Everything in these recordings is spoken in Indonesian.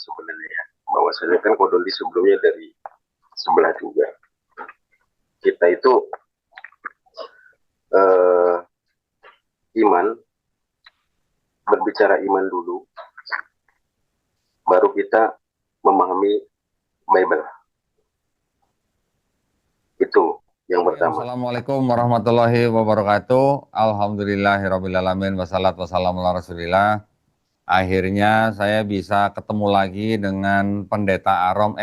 sebenarnya. Bahwasanya kan Kodoli sebelumnya dari sebelah juga. Kita itu iman, berbicara iman dulu, baru kita memahami Bible. Itu yang pertama. Assalamualaikum warahmatullahi wabarakatuh. Alhamdulillahirrabbilalamin. Wassalatu wassalamu ala rasulillah. Akhirnya saya bisa ketemu lagi dengan pendeta Arom,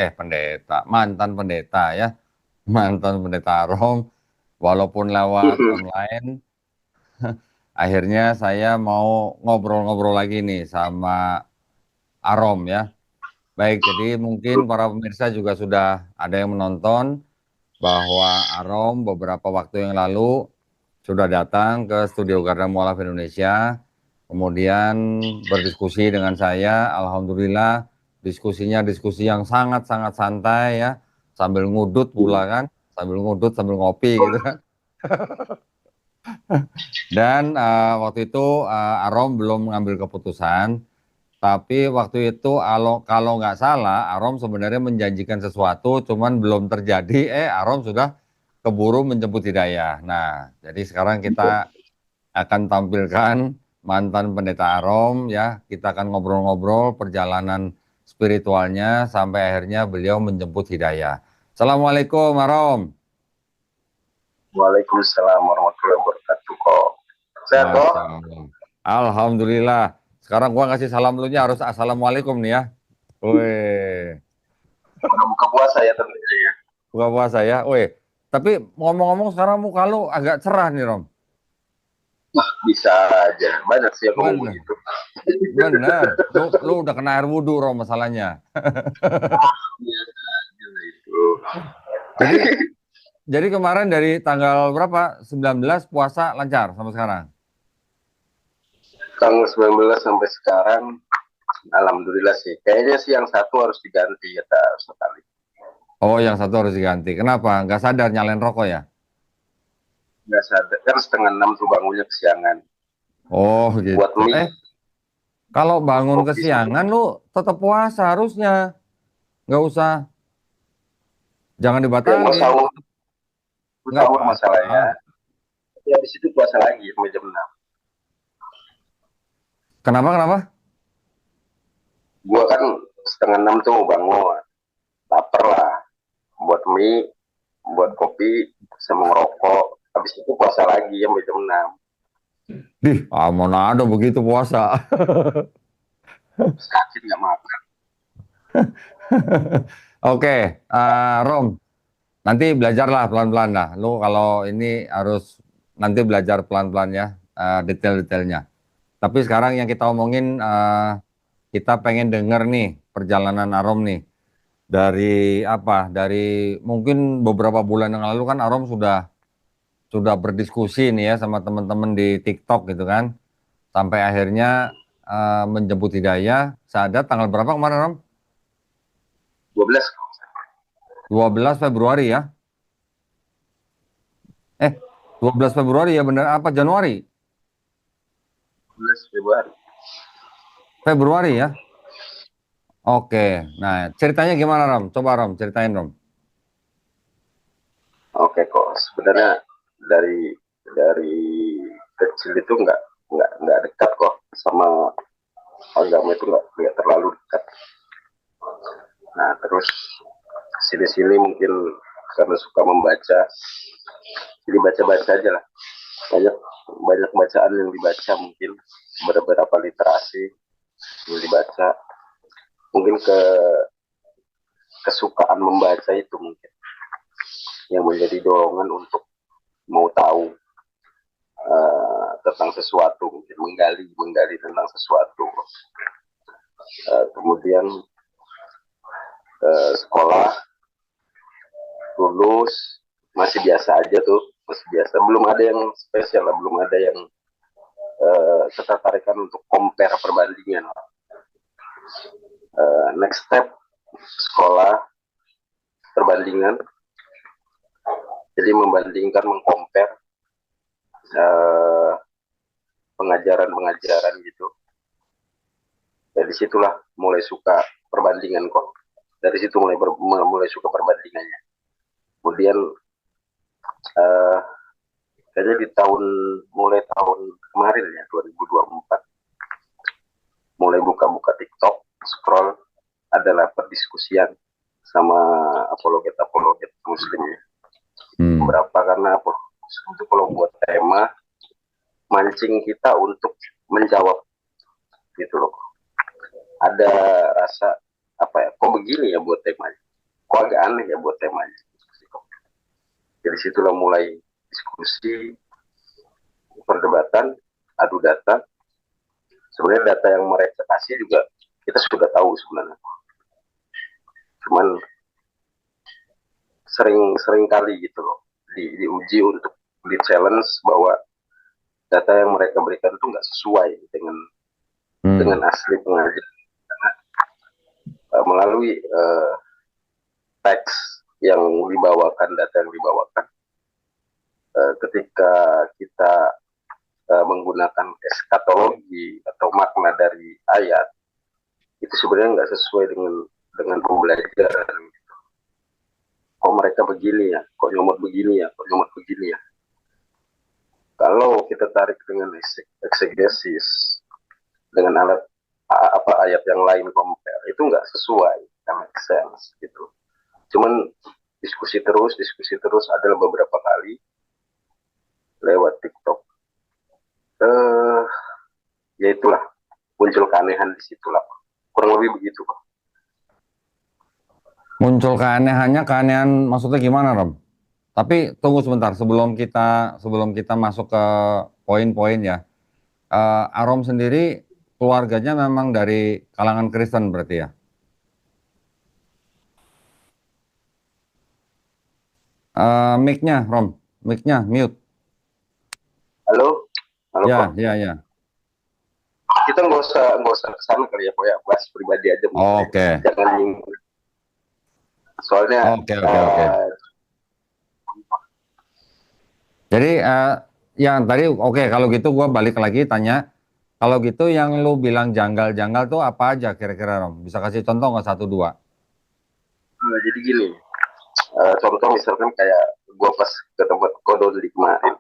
mantan pendeta ya. Mantan pendeta Arom, walaupun lewat online. Akhirnya saya mau ngobrol-ngobrol lagi nih sama Arom ya. Baik, jadi mungkin para pemirsa juga sudah ada yang menonton bahwa Arom beberapa waktu yang lalu sudah datang ke studio Garda Mualaf Indonesia, kemudian berdiskusi dengan saya. Alhamdulillah diskusinya diskusi yang sangat-sangat santai ya, sambil ngudut pula kan, sambil ngudut sambil ngopi gitu kan. Dan waktu itu Arom belum mengambil keputusan, tapi waktu itu kalau nggak salah Arom sebenarnya menjanjikan sesuatu, cuman belum terjadi. Arom sudah keburu menjemput hidayah. Nah, jadi sekarang kita akan tampilkan mantan pendeta Arom ya. Kita akan ngobrol-ngobrol perjalanan spiritualnya sampai akhirnya beliau menjemput hidayah. Assalamualaikum Arom. Waalaikumsalam warahmatullahi wabarakatuh kok. Sehat kok? Masya Allah. Alhamdulillah. Sekarang gua kasih salam dulunya harus assalamualaikum nih ya. Weh. Buka puasa ya tentunya ya. Buka puasa ya. Weh. Tapi ngomong-ngomong sekarang muka lu agak cerah nih Rom. Wah, bisa aja. Banyak sih yang ngomong begitu. Bener. Lu udah kena air wudhu Rom masalahnya. Biasa aja itu. Jadi kemarin dari tanggal berapa? 19 puasa lancar sampai sekarang? Tanggal 19 sampai sekarang, alhamdulillah sih. Kayaknya sih yang satu harus diganti kata sekali. Oh, yang satu harus diganti. Kenapa? Nggak sadar nyalain rokok ya? Nggak sadar. Kan setengah 6 tuh bangunnya kesiangan. Oh, gitu. Buat mie. Kalau bangun kesiangan lu tetap puasa harusnya. Nggak usah. Jangan dibatalin. Nggak sahur masalahnya. Tapi habis itu puasa lagi sampai jam 6. Kenapa? Gua kan setengah 6 tuh bangun. Laper lah. Buat mie, buat kopi, sama ngerokok. Habis itu puasa lagi sampai jam 6. Mana ada begitu puasa. Sakit nggak makan. Oke, Rom. Nanti belajarlah pelan-pelan lah. Lu kalau ini harus nanti belajar pelan-pelan ya, detail-detailnya. Tapi sekarang yang kita omongin, kita pengen denger nih perjalanan Arom nih. Dari apa? Dari mungkin beberapa bulan yang lalu kan Arom sudah berdiskusi nih ya sama teman-teman di TikTok gitu kan. Sampai akhirnya menjemput hidayah. Sadat tanggal berapa kemarin Rom? 12. 12 Februari ya? 12 Februari ya bener apa Januari? 12 Februari. Februari ya? Oke, nah ceritanya gimana Rom? Coba Rom, ceritain Rom. Oke kok, sebenarnya dari kecil itu nggak dekat kok sama agama itu nggak terlalu dekat. Nah terus sini mungkin karena suka membaca, jadi baca aja lah. Banyak bacaan yang dibaca, mungkin beberapa literasi yang dibaca, mungkin kesukaan membaca itu mungkin yang menjadi dorongan untuk mau tahu tentang sesuatu, mungkin menggali tentang sesuatu. Kemudian sekolah, lulus, masih biasa aja tuh, masih biasa, belum ada yang spesial lah, belum ada yang ketertarikan untuk compare perbandingan. Next step sekolah, perbandingan, jadi membandingkan, mengcompare pengajaran gitu. Dari situlah mulai suka perbandingan kok. Dari situ mulai suka perbandingannya. Kemudian kayaknya mulai tahun kemarin ya 2024 mulai buka-buka TikTok, scroll, adalah perdiskusian sama apologet muslimnya. Berapa karena untuk kalau buat tema mancing kita untuk menjawab gitu loh. Ada rasa apa ya, kok begini ya buat temanya, kok agak aneh ya buat temanya. Jadi situlah mulai diskusi, perdebatan, adu data. Sebenarnya data yang mereka kasih juga kita sudah tahu sebenarnya. Cuman sering kali gitu loh diuji untuk di challenge bahwa data yang mereka berikan itu nggak sesuai dengan asli pengajian. Karena melalui teks yang dibawakan, data yang dibawakan, ketika kita menggunakan eskatologi atau makna dari ayat, itu sebenarnya nggak sesuai dengan pembelajaran. Kok mereka begini ya, kok nyomot begini ya, kok nyomot begini ya. Kalau kita tarik dengan eksegesis dengan alat ayat yang lain compare, itu nggak sesuai, nggak make sense gitu. Cuman diskusi terus adalah beberapa kali lewat TikTok. Ya itulah, muncul keanehan di situlah, kurang lebih begitu Pak. Muncul keanehan maksudnya gimana, Rom? Tapi tunggu sebentar sebelum kita masuk ke poin-poin ya. Arom sendiri keluarganya memang dari kalangan Kristen berarti ya? Mic-nya, Rom, mic-nya mute. Halo Ya, Pak. ya. Kita nggak usah kesana kali ya, Pak ya, bahas pribadi aja. Oke. Jangan nyinggung. Soalnya. Oke. Jadi yang tadi kalau gitu gue balik lagi tanya, kalau gitu yang lu bilang janggal tuh apa aja kira-kira, Rom? Bisa kasih contoh nggak 1-2? Jadi gini, contoh misalkan kayak gue pas ke tempat kodon di kemarin,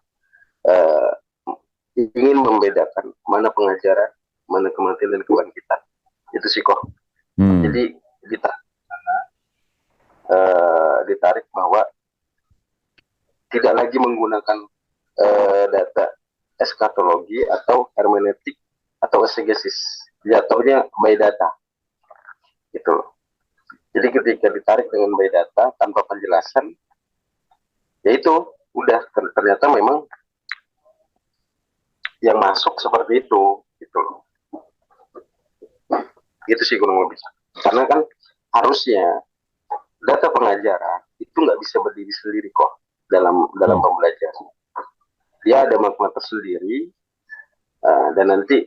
ingin membedakan mana pengajaran, mana kematian dan kebangkitan. Itu sih kok. Jadi ditarik bahwa tidak lagi menggunakan data eskatologi atau hermeneutik atau exegesis, jatuhnya by data gitu loh. Jadi ketika ditarik dengan by data tanpa penjelasan, ya itu udah ternyata memang yang masuk seperti itu gitu loh. Gitu sih kurang lebih. Karena kan harusnya data pengajaran itu nggak bisa berdiri sendiri kok dalam pembelajaran. Dia ada makna tersendiri dan nanti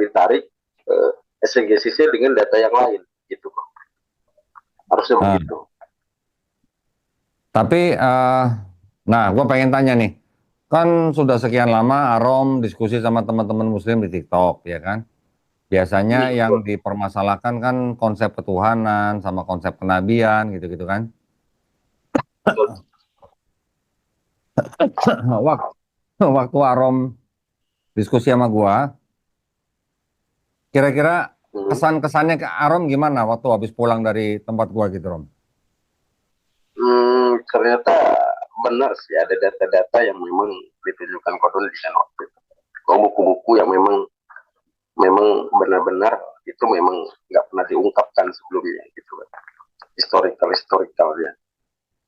ditarik exegesisnya dengan data yang lain gitu kok. Harusnya begitu. Tapi nah gue pengen tanya nih, kan sudah sekian lama Arom diskusi sama teman-teman muslim di TikTok ya kan? Biasanya yang dipermasalahkan kan konsep ketuhanan sama konsep kenabian gitu-gitu kan? Waktu Arom diskusi sama gua, kira-kira kesan-kesannya ke Arom gimana waktu habis pulang dari tempat gua gitu, Rom? Ternyata benar sih, ada data-data yang memang ditunjukkan kodon di sana waktu itu. Buku-buku yang memang benar-benar itu memang nggak pernah diungkapkan sebelumnya gitu kan. Historical ya,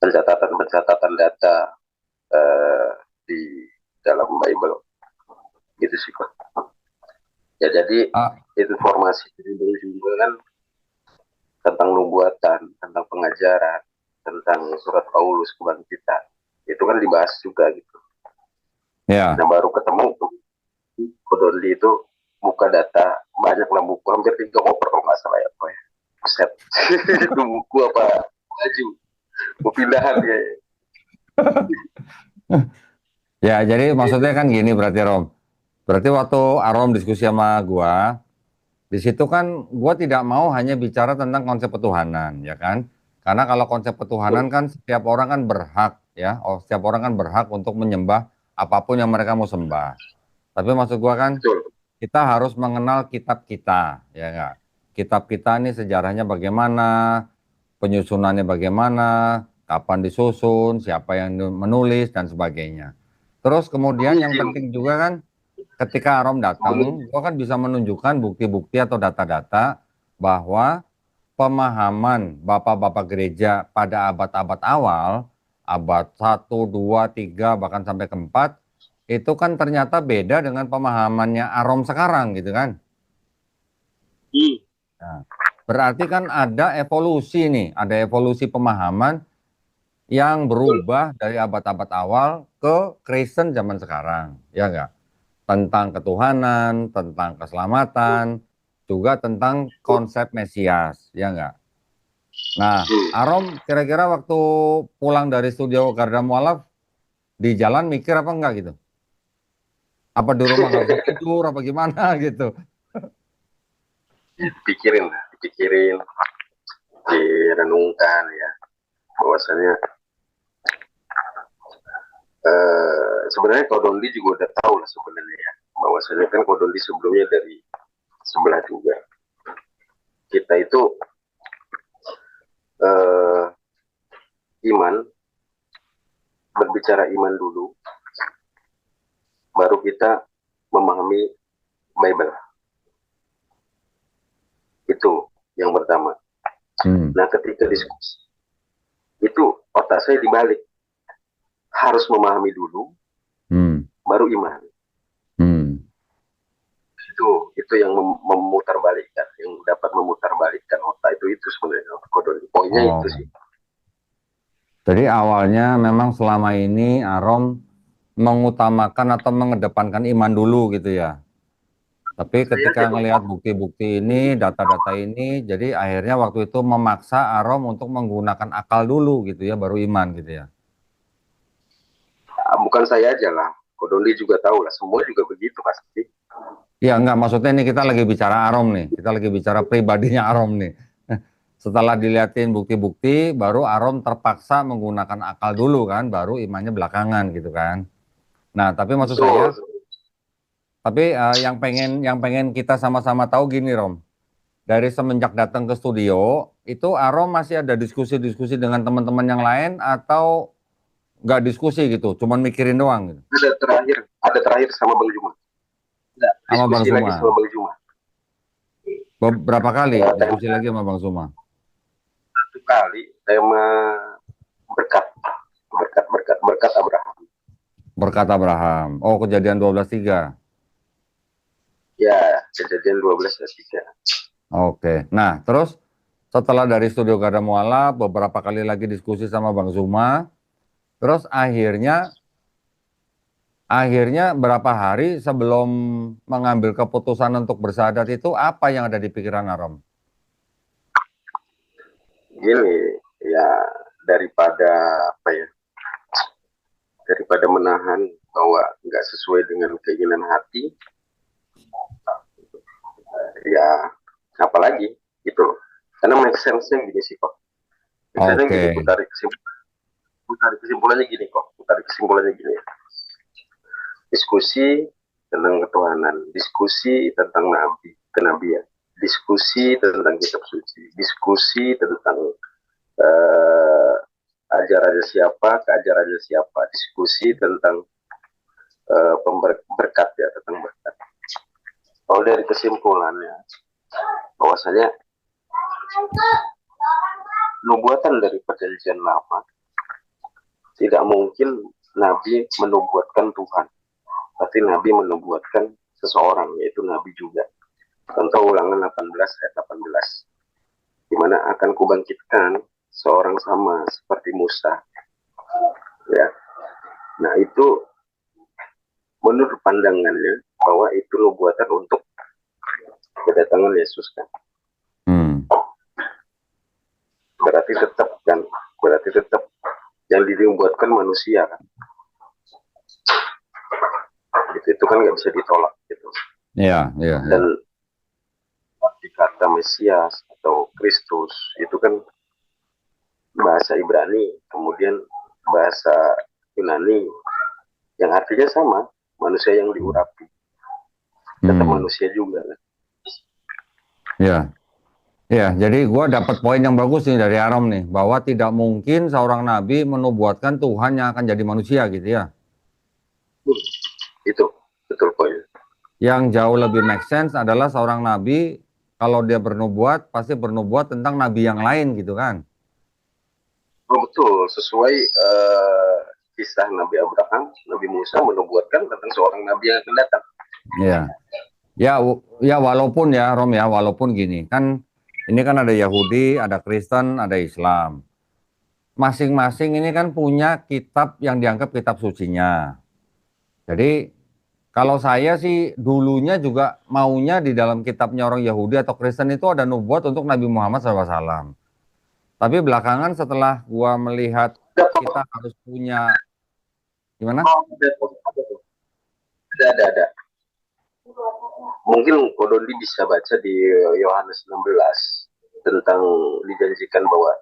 pencatatan data di dalam Bible gitu sih kok. Ya jadi informasi juga kan tentang nubuatan, tentang pengajaran, tentang surat Paulus kebangkitan, itu kan dibahas juga gitu. Ya. Nah baru ketemu Kodonli itu buka data, banyak lah buku, hampir 3 koper kalau nggak salah ya Pak ya. Set. Itu buku apa baju, mau pindahan ya. Ya jadi maksudnya kan gini berarti Rom. Berarti waktu Arom diskusi sama gua, Di situ kan gue tidak mau hanya bicara tentang konsep ketuhanan, ya kan? Karena kalau konsep ketuhanan kan setiap orang kan berhak, ya, setiap orang kan berhak untuk menyembah apapun yang mereka mau sembah. Tapi maksud gue kan betul. kita harus mengenal kitab kita, ya enggak? Kitab kita ini sejarahnya bagaimana, penyusunannya bagaimana, kapan disusun, siapa yang menulis dan sebagainya. Terus kemudian yang Izin, penting juga kan ketika Arom sebelum datang, gua kan bisa menunjukkan bukti-bukti atau data-data bahwa pemahaman bapak-bapak gereja pada abad-abad awal, abad 1, 2, 3 bahkan sampai ke-4, itu kan ternyata beda dengan pemahamannya Arom sekarang gitu kan. Nah, berarti kan ada evolusi nih, ada evolusi pemahaman yang betul, berubah dari abad-abad awal ke Kristen zaman sekarang, ya enggak? Tentang ketuhanan, tentang keselamatan, juga tentang betul. konsep Mesias, ya enggak? Nah, Hmm. Arom kira-kira waktu pulang dari studio Garda Mualaf, di jalan mikir apa enggak gitu? Apa di rumah nggak bisa tidur, apa gimana gitu? Dipikirin, direnungkan ya. Bahwasanya sebenarnya Kodondi juga udah tahu lah sebenarnya ya. Bahwasanya kan Kodondi sebelumnya dari sebelah juga. Kita itu eh, iman, berbicara iman dulu, baru kita memahami Bible. Itu yang pertama. Nah, ketika diskusi, itu otak saya dibalik. Harus memahami dulu, baru iman. Itu yang memutarbalikkan, yang dapat memutarbalikkan otak itu sebenarnya poinnya Oh, itu sih. jadi awalnya memang selama ini Arom mengutamakan atau mengedepankan iman dulu gitu ya. Tapi Saya ketika jadi ngelihat bukti-bukti ini, data-data ini, jadi akhirnya waktu itu memaksa Arom untuk menggunakan akal dulu gitu ya, baru iman gitu ya. bukan saya aja lah, Kodondi juga tahu lah, semua juga begitu pasti. Ya enggak, maksudnya ini kita lagi bicara Arom nih, kita lagi bicara pribadinya Arom nih. Setelah dilihatin bukti-bukti, baru Arom terpaksa menggunakan akal dulu kan, baru imannya belakangan gitu kan. Nah, tapi maksud Betul. saya, tapi yang pengen kita sama-sama tahu gini Rom, dari semenjak datang ke studio, itu Arom masih ada diskusi-diskusi dengan teman-teman yang lain atau nggak diskusi gitu, cuman mikirin doang gitu. Ada terakhir sama Bang Juma. Ada Sama Bang diskusi lagi Suma. sama Bang Juma. Beberapa kali diskusi Tema lagi sama Bang Suma. satu kali tema berkat, berkat Abraham. Berkata Abraham. Oh, kejadian 12:3. Ya, kejadian 12:3. Oke. Nah, terus setelah dari studio Garda Muala, beberapa kali lagi diskusi sama Bang Suma. Terus akhirnya berapa hari sebelum mengambil keputusan untuk bersahadat itu apa yang ada di pikiran Arom? Gini, ya daripada apa ya, daripada menahan bahwa nggak sesuai dengan keinginan hati, ya apalagi gitu loh. Karena make sense-nya gini sih kok. Make sense-nya gini, Oke. tarik kesimpulannya gini. Diskusi tentang ketuhanan, diskusi tentang kenabian, diskusi tentang kitab suci, diskusi tentang ajarannya siapa, keajarannya siapa, diskusi tentang berkat ya, tentang berkat. Kalau dari kesimpulannya, bahwasanya nubuatan dari perjanjian lama tidak mungkin Nabi menubuatkan Tuhan, tapi Nabi menubuatkan seseorang, yaitu Nabi juga. Contoh Ulangan 18 ayat 18, di mana akan kubangkitkan seorang sama seperti Musa. Ya, nah itu menurut pandangannya bahwa itu nubuatan untuk kedatangan Yesus kan. Berarti tetap yang dibuatkan manusia kan. Itu kan nggak bisa ditolak gitu. Iya, iya. Dan Mesias atau Kristus itu kan bahasa Ibrani, kemudian bahasa Yunani yang artinya sama, manusia yang diurapi, tetap manusia juga. Ya, ya. Jadi gua dapat poin yang bagus nih dari Arom nih, bahwa tidak mungkin seorang nabi menubuatkan Tuhan yang akan jadi manusia gitu ya. Itu betul poin. Yang jauh lebih make sense adalah seorang nabi kalau dia bernubuat pasti bernubuat tentang nabi yang lain gitu kan. Oh, betul, sesuai kisah Nabi Abraham, Nabi Musa menubuatkan tentang seorang nabi yang akan datang. Iya. Ya walaupun ya Rom ya, walaupun gini kan, ini kan ada Yahudi, ada Kristen, ada Islam. Masing-masing ini kan punya kitab yang dianggap kitab sucinya. Jadi kalau saya sih dulunya juga maunya di dalam kitabnya orang Yahudi atau Kristen itu ada nubuat untuk Nabi Muhammad SAW. Tapi belakangan setelah gua melihat kita harus punya, gimana? Ada. Mungkin Kodondi bisa baca di Yohanes 16 tentang dijanjikan bahwa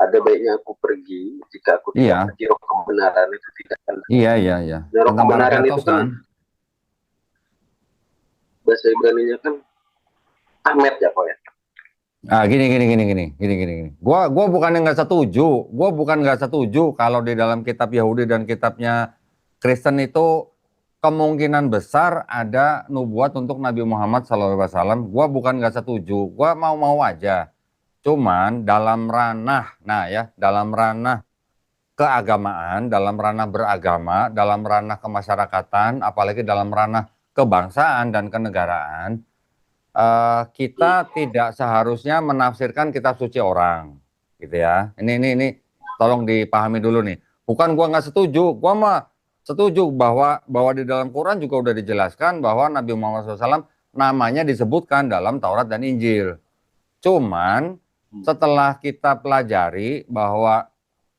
ada baiknya aku pergi jika aku tidak pergi, roh kebenaran itu tidak akan. Iya. Roh kebenaran itu kan bahasa Ibrani-nya kan Ahmed ya kok ya. Gini. Gua bukan nggak setuju. Gua bukan nggak setuju kalau di dalam kitab Yahudi dan kitabnya Kristen itu kemungkinan besar ada nubuat untuk Nabi Muhammad SAW. Gua bukan nggak setuju. Gua mau aja. Cuman dalam ranah, dalam ranah keagamaan, dalam ranah beragama, dalam ranah kemasyarakatan, apalagi dalam ranah kebangsaan dan kenegaraan, kita tidak seharusnya menafsirkan kitab suci orang, gitu ya. Ini tolong dipahami dulu nih. Bukan gua nggak setuju, gua mah setuju bahwa di dalam Quran juga udah dijelaskan bahwa Nabi Muhammad SAW namanya disebutkan dalam Taurat dan Injil. Cuman setelah kita pelajari bahwa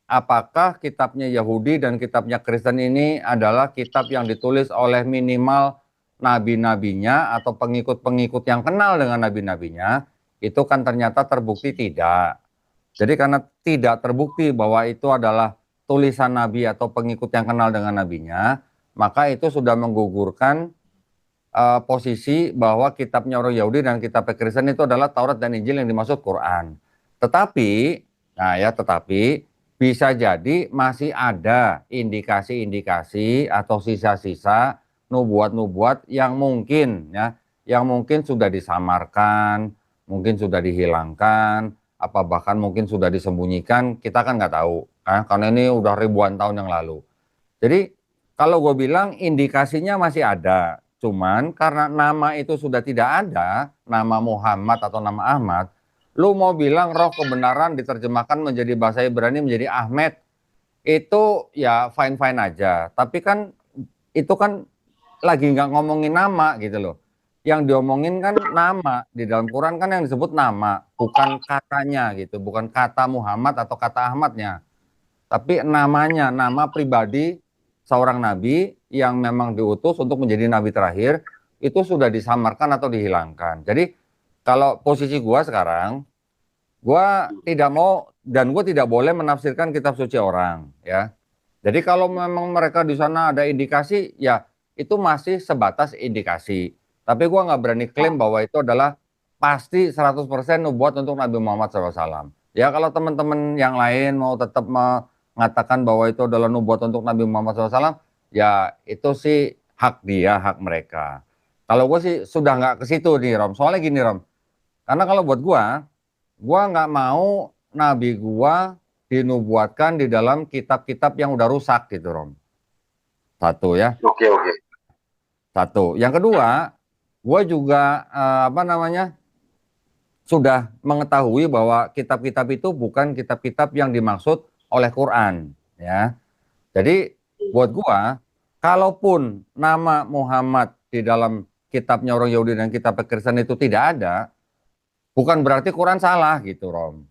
apakah kitabnya Yahudi dan kitabnya Kristen ini adalah kitab yang ditulis oleh minimal nabi-nabinya atau pengikut-pengikut yang kenal dengan nabi-nabinya, itu kan ternyata terbukti tidak. Jadi karena tidak terbukti bahwa itu adalah tulisan nabi atau pengikut yang kenal dengan nabinya, maka itu sudah menggugurkan posisi bahwa kitabnya orang Yahudi dan kitab Kristen itu adalah Taurat dan Injil yang dimaksud Quran. Tetapi bisa jadi masih ada indikasi-indikasi atau sisa-sisa nubuat-nubuat yang mungkin sudah disamarkan, mungkin sudah dihilangkan, apa bahkan mungkin sudah disembunyikan, kita kan nggak tahu, karena ini udah ribuan tahun yang lalu. Jadi kalau gue bilang indikasinya masih ada, cuman karena nama itu sudah tidak ada, nama Muhammad atau nama Ahmad, lu mau bilang roh kebenaran diterjemahkan menjadi bahasa Ibrani menjadi Ahmed, itu ya fine-fine aja. Tapi kan itu kan lagi nggak ngomongin nama gitu loh. Yang diomongin kan nama, di dalam Quran kan yang disebut nama, bukan katanya gitu, bukan kata Muhammad atau kata Ahmadnya. Tapi namanya, nama pribadi seorang nabi yang memang diutus untuk menjadi nabi terakhir, itu sudah disamarkan atau dihilangkan. Jadi kalau posisi gua sekarang, gua tidak mau dan gua tidak boleh menafsirkan kitab suci orang, ya. Jadi kalau memang mereka di sana ada indikasi, ya itu masih sebatas indikasi. Tapi gua nggak berani klaim bahwa itu adalah pasti 100% nubuat untuk Nabi Muhammad SAW. Ya kalau teman-teman yang lain mau tetap mengatakan bahwa itu adalah nubuat untuk Nabi Muhammad SAW, ya itu sih hak dia, hak mereka. Kalau gue sih sudah nggak ke situ nih Rom. Soalnya gini Rom, karena kalau buat gue nggak mau Nabi gue dinubuatkan di dalam kitab-kitab yang udah rusak gitu Rom. Satu ya. Oke. Satu. Yang kedua, gue juga sudah mengetahui bahwa kitab-kitab itu bukan kitab-kitab yang dimaksud oleh Quran, ya. Jadi buat gua, kalaupun nama Muhammad di dalam kitabnya orang Yahudi dan kitab Kristen itu tidak ada, bukan berarti Quran salah gitu, Rom.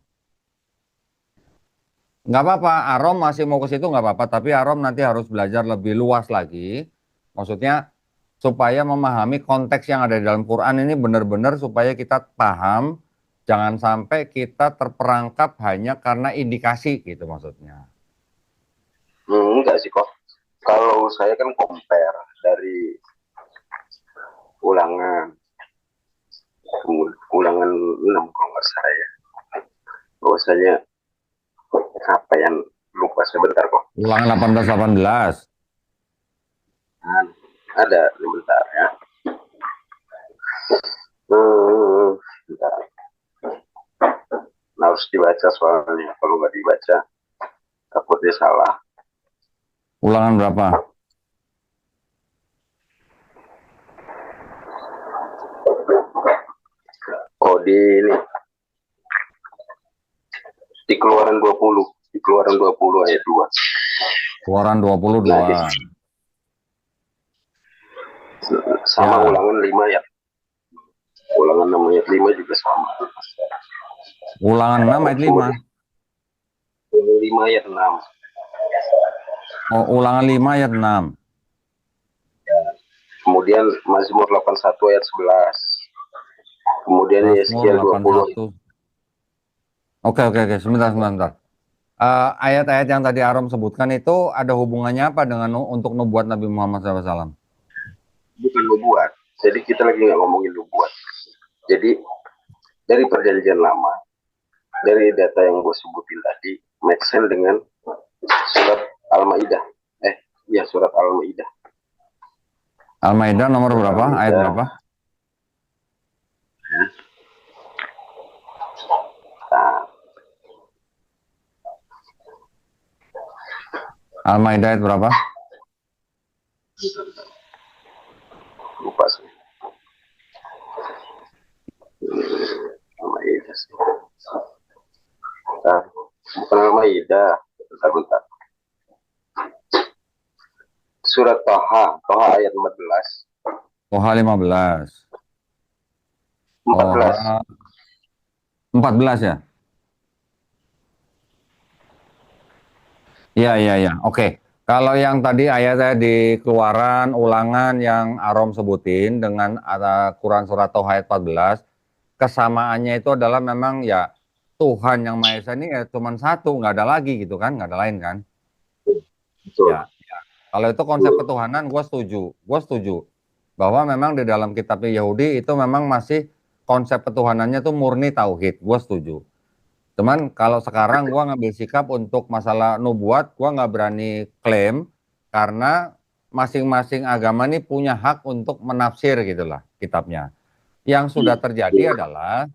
Nggak apa-apa, Arom masih mau ke situ nggak apa-apa, tapi Arom nanti harus belajar lebih luas lagi. Maksudnya supaya memahami konteks yang ada di dalam Quran ini benar-benar supaya kita paham Jangan sampai kita terperangkap hanya karena indikasi gitu maksudnya. Enggak sih kok. Kalau saya kan compare dari ulangan ulangan 6 kalau nggak salah ya. Bahwasanya apa yang lupa sebentar kok. Ulangan 18-18. Nah, ada sebentar ya. Bentar. Nah, harus dibaca soalnya. Kalau nggak dibaca takutnya salah. Ulangan berapa? Oh, di Keluaran 20, di Keluaran 20 ayat 2. Keluaran 22. Nah, sama Ya. ulangan 5 ya. Ulangan 6 ayat 5 juga sama. Ulangan 6 ayat 5. Ulangan 5 ayat 6. Oh, ulangan 5 ayat 6. Kemudian Mazmur 81 ayat 11. Kemudian Mazmur Yeskiel 20. 81. Oke, sebentar. Ayat-ayat yang tadi Arom sebutkan itu ada hubungannya apa dengan untuk nubuat Nabi Muhammad SAW? Bukan nubuat. Jadi kita lagi nggak ngomongin nubuat. Jadi dari perjanjian lama, dari data yang gue sebutin tadi, make sense dengan surat Al-Maidah. Ya surat Al-Maidah. Al-Maidah nomor berapa? Ayat berapa? Nah, Al-Maidah ayat berapa? lupa sih. Al-Maidah sih. Nah, bukan Al-Maidah. Bentar. Surat Toha ayat 14. Toha 15. 14. 14 ya? Iya. Oke. Kalau yang tadi ayatnya di Keluaran, Ulangan yang Arom sebutin dengan Quran Surat Toha ayat 14, kesamaannya itu adalah memang ya Tuhan yang Maha Esa ini ya cuma satu, nggak ada lagi gitu kan, nggak ada lain kan? Betul. Ya. Kalau itu konsep ketuhanan, gue setuju. Bahwa memang di dalam kitabnya Yahudi itu memang masih konsep ketuhanannya tuh murni tauhid, gue setuju. Cuman kalau sekarang gue ngambil sikap untuk masalah nubuat, gue nggak berani klaim karena masing-masing agama ini punya hak untuk menafsir gitulah kitabnya. Yang sudah terjadi adalah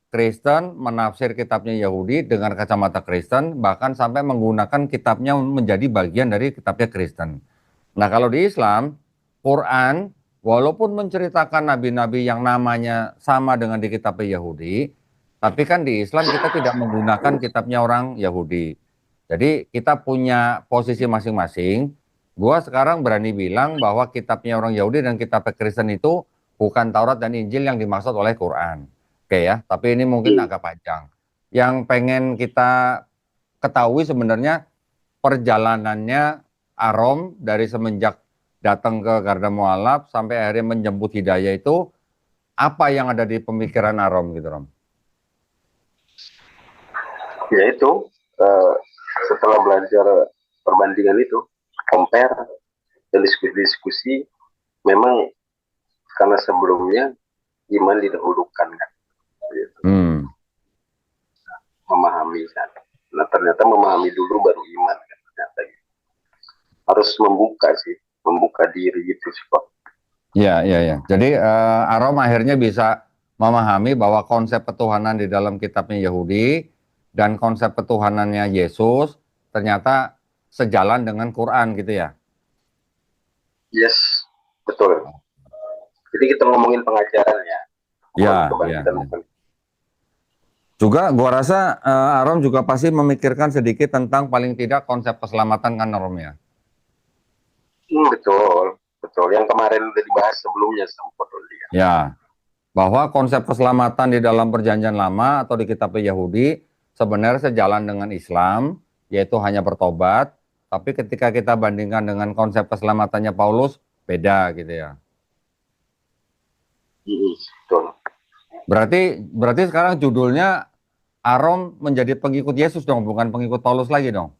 Kristen menafsir kitabnya Yahudi dengan kacamata Kristen, bahkan sampai menggunakan kitabnya menjadi bagian dari kitabnya Kristen. Nah, kalau di Islam, Quran walaupun menceritakan nabi-nabi yang namanya sama dengan di kitabnya Yahudi, tapi kan di Islam kita tidak menggunakan kitabnya orang Yahudi. Jadi kita punya posisi masing-masing. Gua sekarang berani bilang bahwa kitabnya orang Yahudi dan kitabnya Kristen itu bukan Taurat dan Injil yang dimaksud oleh Quran. Oke ya, tapi ini mungkin agak panjang. Yang pengen kita ketahui sebenarnya perjalanannya Arom dari semenjak datang ke Garda Mualaf sampai akhirnya menjemput Hidayah itu apa yang ada di pemikiran Arom gitu, Rom? Ya itu setelah belajar perbandingan itu, compare dan diskusi, memang karena sebelumnya iman didahulukan kan, gitu. Memahami kan. Nah ternyata memahami dulu baru iman kan, ternyata gitu. Harus membuka diri gitu sih kok. Iya. Jadi Arom akhirnya bisa memahami bahwa konsep ketuhanan di dalam kitabnya Yahudi dan konsep ketuhanannya Yesus ternyata sejalan dengan Quran gitu ya. Yes, betul. Jadi kita ngomongin pengajarannya. Iya. Juga gua rasa Arom juga pasti memikirkan sedikit tentang paling tidak konsep keselamatan kan Arom ya. Betul. Yang kemarin udah dibahas sebelumnya sama Ya, bahwa konsep keselamatan di dalam perjanjian lama atau di kitab Yahudi sebenarnya sejalan dengan Islam, yaitu hanya bertobat, tapi ketika kita bandingkan dengan konsep keselamatannya Paulus, beda gitu ya. Betul. Berarti sekarang judulnya Arom menjadi pengikut Yesus dong, bukan pengikut Paulus lagi dong.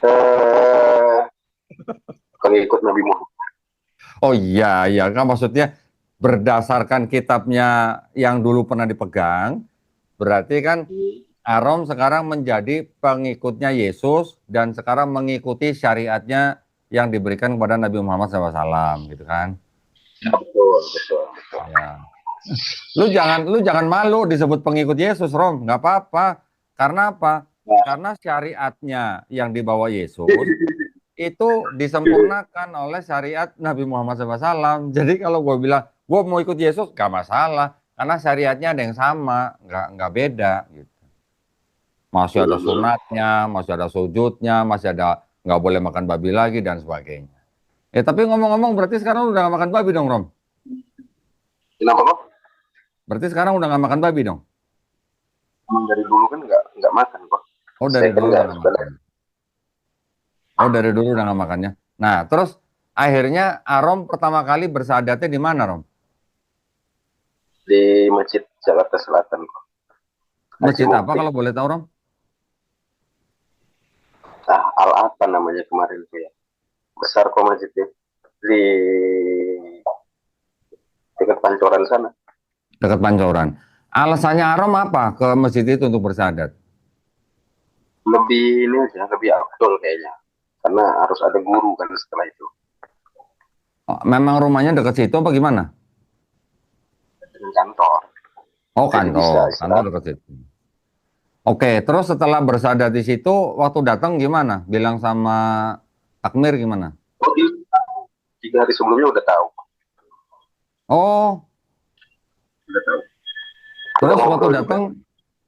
Eh, Pengikut Nabi Muhammad. Oh iya, iya kan maksudnya berdasarkan kitabnya yang dulu pernah dipegang, berarti kan Arom sekarang menjadi pengikutnya Yesus dan sekarang mengikuti syariatnya yang diberikan kepada Nabi Muhammad SAW, gitu kan? Ya, betul, betul, betul. Ya. Lu jangan malu disebut pengikut Yesus, Rom, nggak apa-apa. Karena apa? Nah, Karena syariatnya yang dibawa Yesus itu disempurnakan oleh syariat Nabi Muhammad SAW. Jadi kalau gue bilang gue mau ikut Yesus, gak masalah, karena syariatnya ada yang sama, nggak beda. Gitu. Masih ada sunatnya, masih ada sujudnya, masih ada nggak boleh makan babi lagi dan sebagainya. Ya tapi ngomong-ngomong, berarti sekarang lu udah gak makan babi dong, Rom? kenapa kok? Berarti sekarang udah gak makan babi dong? Emang dari dulu kan nggak makan kok. Oh dari Saya kan dulu udah nggak gak suka. makan. Oh dari dulu udah gak makannya. Nah terus akhirnya Arom pertama kali bersahadatnya di mana, Rom? Di Masjid Jakarta Selatan kok. Haji Masjid apa Mukti. kalau boleh tahu, Rom? Al apa namanya kemarin tuh ya? Besar kok masjidnya. Di dekat Pancoran sana. Dekat Pancoran. Alasannya Arom apa ke masjid itu untuk bersahadat? Lebih ini aja, lebih afdol kayaknya. Karena harus ada guru kan setelah itu. Oh, memang rumahnya dekat situ apa gimana? Dengan kantor. Oh Jadi bisa kantor istirahat. dekat situ. Oke, terus setelah bersahadat di situ, waktu datang gimana? Bilang sama Takmir gimana? Oh, 3 hari sebelumnya udah tahu. Oh, Udah tahu. Udah terus ngobrol juga.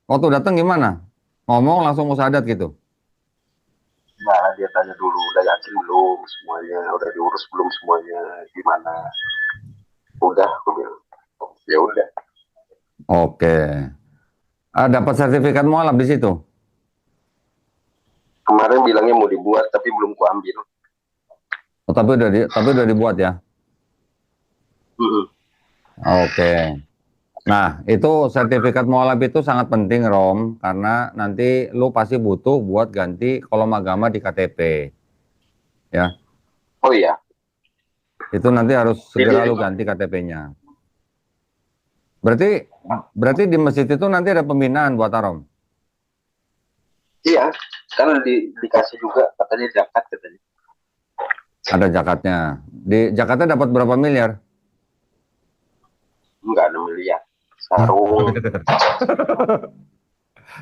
waktu datang gimana? Ngomong langsung mau sadat gitu. Nah, dia tanya dulu, udah yakin belum semuanya? Udah diurus belum semuanya? Gimana? Udah, aku bilang. Ya udah. Oke. Dapat sertifikat mualaf di situ. Kemarin bilangnya mau dibuat, tapi belum kuambil. Oh, tapi udah dibuat ya. Oke. Nah, itu sertifikat mualaf itu sangat penting, Rom, karena nanti lu pasti butuh buat ganti kolom agama di KTP. Ya, Oh iya, itu nanti harus ini segera lu ganti KTP-nya. Berarti berarti di masjid itu nanti ada pembinaan buat Arom. iya, kan dikasih juga katanya zakat katanya. Ada zakatnya. Di zakatnya dapat berapa miliar? Enggak ada miliar. Sarung.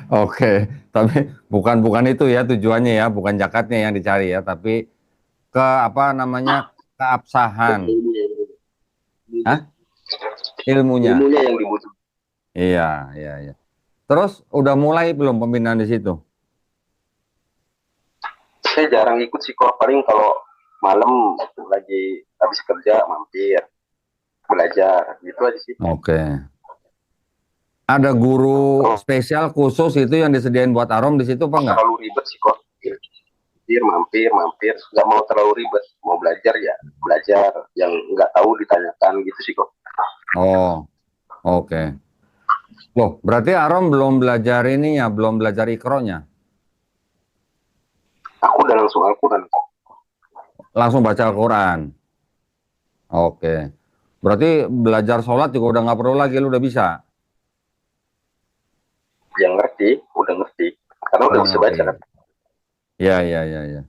Oke, tapi bukan itu ya tujuannya ya, bukan zakatnya yang dicari ya, tapi ke apa namanya keabsahan, Ilmunya, Hah? Ilmunya. ilmunya yang dibutuhkan. Iya, iya, iya. Terus udah mulai belum pembinaan di situ? Saya jarang ikut sih kok. Paling kalau malam lagi habis kerja mampir belajar gitu aja sih. Oke. Ada guru Kalau spesial khusus itu yang disediain buat Arom di situ apa enggak? terlalu ribet sih kok. Mampir, nggak mau terlalu ribet. Mau belajar ya belajar, yang nggak tahu ditanyakan gitu sih kok. Oh, oke. Loh, berarti Arom belum belajar ininya, belum belajar ikronya. Aku udah langsung Al-Quran kok. Langsung baca Al-Quran. Oke. Berarti belajar sholat juga udah nggak perlu lagi, lu udah bisa. Yang ngerti, udah ngerti. Karena udah Udah bisa ngerti. baca kan. Ya, ya, ya, ya.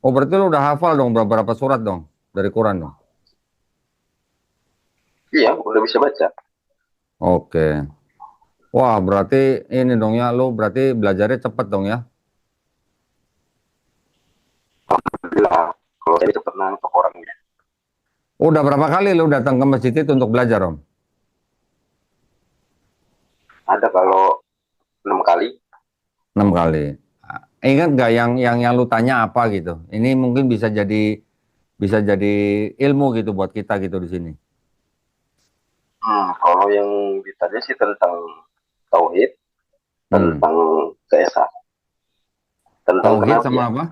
Oh, berarti lu udah hafal dong beberapa surat dong dari Quran dong. Iya, udah bisa baca. Oke. Wah, berarti ini dong ya, lu berarti belajarnya cepet dong ya. Alhamdulillah. Kalau saya cepet nangkep orangnya. Udah berapa kali lu datang ke masjid itu untuk belajar, Om? Ada kalau 6 kali. 6 kali. Ingat nggak yang lu tanya apa gitu? Ini mungkin bisa jadi ilmu gitu buat kita gitu di sini. Kalau yang ditanya sih tentang tauhid, Hmm. tentang keesaan, tentang Tauhid sama kenabian, apa?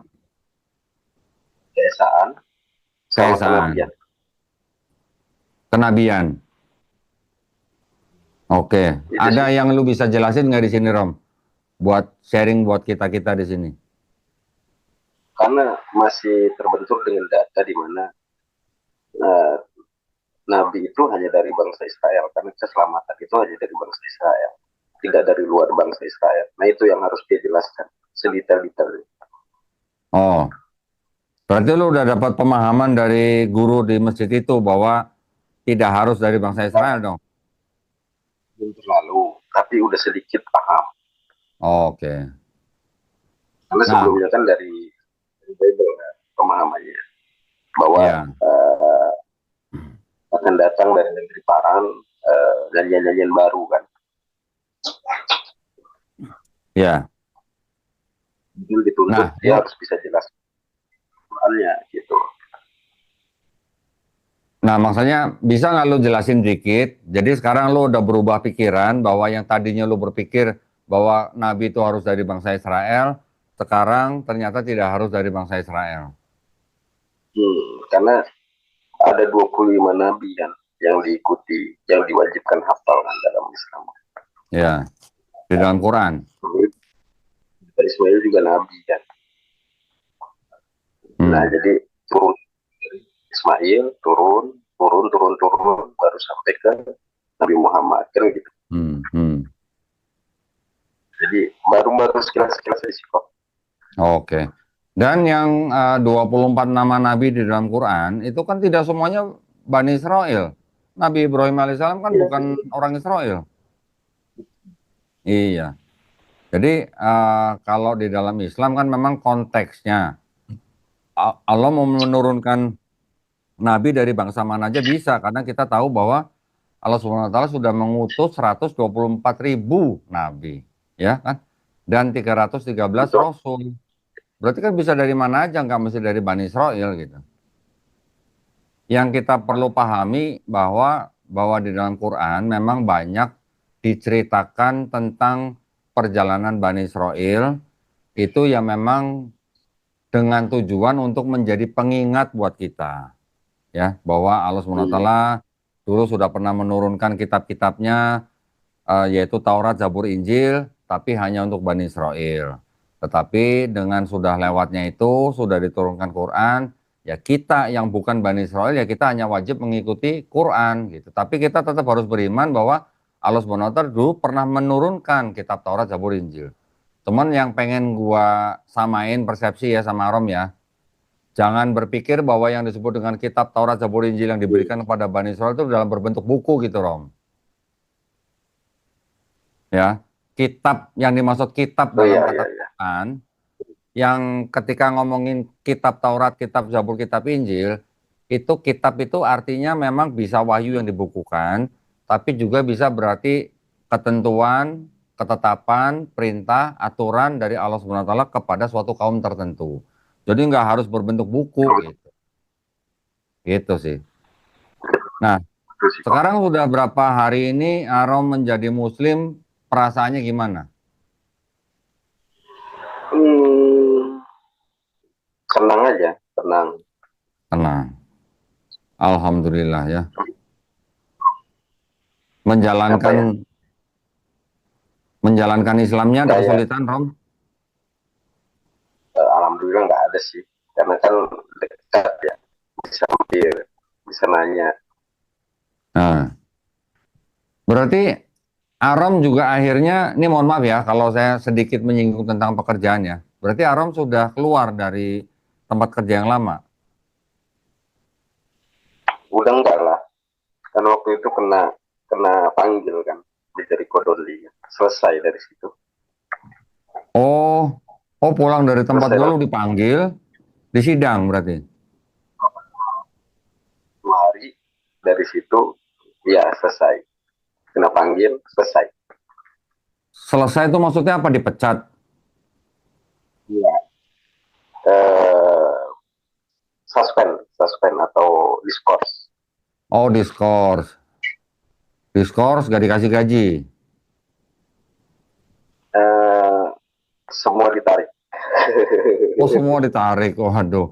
keesaan sama Keesaan, kenabian. kenabian. Oke, Itu ada sih. yang lu bisa jelasin nggak di sini, Rom? Buat sharing buat kita-kita di sini. Karena masih terbentur dengan data di mana eh, Nabi itu hanya dari bangsa Israel, karena keselamatan itu hanya dari bangsa Israel, tidak dari luar bangsa Israel. Nah itu yang harus dia jelaskan sedetail-detailnya. Oh, berarti lu udah dapat pemahaman dari guru di masjid itu bahwa tidak harus dari bangsa Israel dong? Belum terlalu, tapi udah sedikit paham. Oke. Karena Nah, sebelumnya kan dari Bible kan, pemahamannya bahwa ya, uh, akan datang dari negeri Paran nyanyian-nyanyian baru kan. ya. Mungkin dituntut Nah, dia lu, harus bisa jelas soalnya gitu. nah maksudnya bisa nggak lu jelasin dikit? Jadi sekarang lu udah berubah pikiran bahwa yang tadinya lu berpikir bahwa Nabi itu harus dari bangsa Israel, sekarang ternyata tidak harus dari bangsa Israel. Karena ada 25 nabi kan yang diikuti, yang diwajibkan hafal kan dalam Islam. Ya, di dalam Quran. Ismail juga nabi kan. Nah, Hmm, jadi turun Ismail, turun, turun, turun, turun, baru sampai ke Nabi Muhammad kan gitu. hmm, hmm. Jadi baru-baru sekilas-sekilas risiko. Oke. Dan yang 24 nama Nabi di dalam Quran, itu kan tidak semuanya Bani Israel. Nabi Ibrahim alaihissalam kan Ya, bukan orang Israel. Iya. Jadi kalau di dalam Islam kan memang konteksnya Allah mau menurunkan nabi dari bangsa mana aja bisa karena kita tahu bahwa Allah Subhanahu wa taala sudah mengutus 124.000 nabi, ya kan? Dan 313 betul. rasul. Berarti kan bisa dari mana aja, nggak mesti dari Bani Israel gitu. Yang kita perlu pahami bahwa di dalam Quran memang banyak diceritakan tentang perjalanan Bani Israel itu yang memang dengan tujuan untuk menjadi pengingat buat kita, ya, bahwa Allah SWT Hmm. dulu sudah pernah menurunkan kitab-kitabnya, yaitu Taurat, Zabur, Injil, tapi hanya untuk Bani Israel. Tetapi dengan sudah lewatnya itu, sudah diturunkan Quran, ya kita yang bukan Bani Israel, ya kita hanya wajib mengikuti Quran gitu. Tapi kita tetap harus beriman bahwa Allah SWT dulu pernah menurunkan kitab Taurat, Zabur, Injil. Cuman yang pengen gua samain persepsi ya sama Arom ya, jangan berpikir bahwa yang disebut dengan kitab Taurat, Zabur, Injil yang diberikan kepada Bani Israel itu dalam berbentuk buku gitu, Rom. Ya, kitab yang dimaksud kitab Oh dalam iya, iya, kata iya. Quran, yang ketika ngomongin kitab Taurat, kitab Zabur, kitab Injil, itu kitab itu artinya memang bisa wahyu yang dibukukan, tapi juga bisa berarti ketentuan, ketetapan, perintah, aturan dari Allah Subhanahu wa taala kepada suatu kaum tertentu. Jadi nggak harus berbentuk buku Betul, gitu. Gitu sih. Nah, betul sih kok. sekarang sudah berapa hari ini Arom menjadi Muslim, perasaannya gimana? Hmm, Senang aja, tenang. Tenang. Alhamdulillah ya. Apa Menjalankan ya? menjalankan Islamnya ada Kayak kesulitan, Rom? alhamdulillah nggak ada sih, karena kan dekat ya, bisa mampir, bisa nanya. Nah, berarti Arom juga akhirnya, ini mohon maaf ya kalau saya sedikit menyinggung tentang pekerjaannya. Berarti Arom sudah keluar dari tempat kerja yang lama. Udah enggak lah, kan waktu itu kena kena panggil kan di Jericho Doli. Selesai dari situ. Oh, oh pulang dari tempat Selesai gue lah. lu dipanggil, di sidang berarti. 2 hari dari situ, ya selesai. Kena panggil, selesai. Selesai itu maksudnya apa? Dipecat? Iya. Eh, suspend atau diskors. Oh, diskors. Diskors gak dikasih gaji. Eh, Semua ditarik. Oh, semua ditarik. Waduh.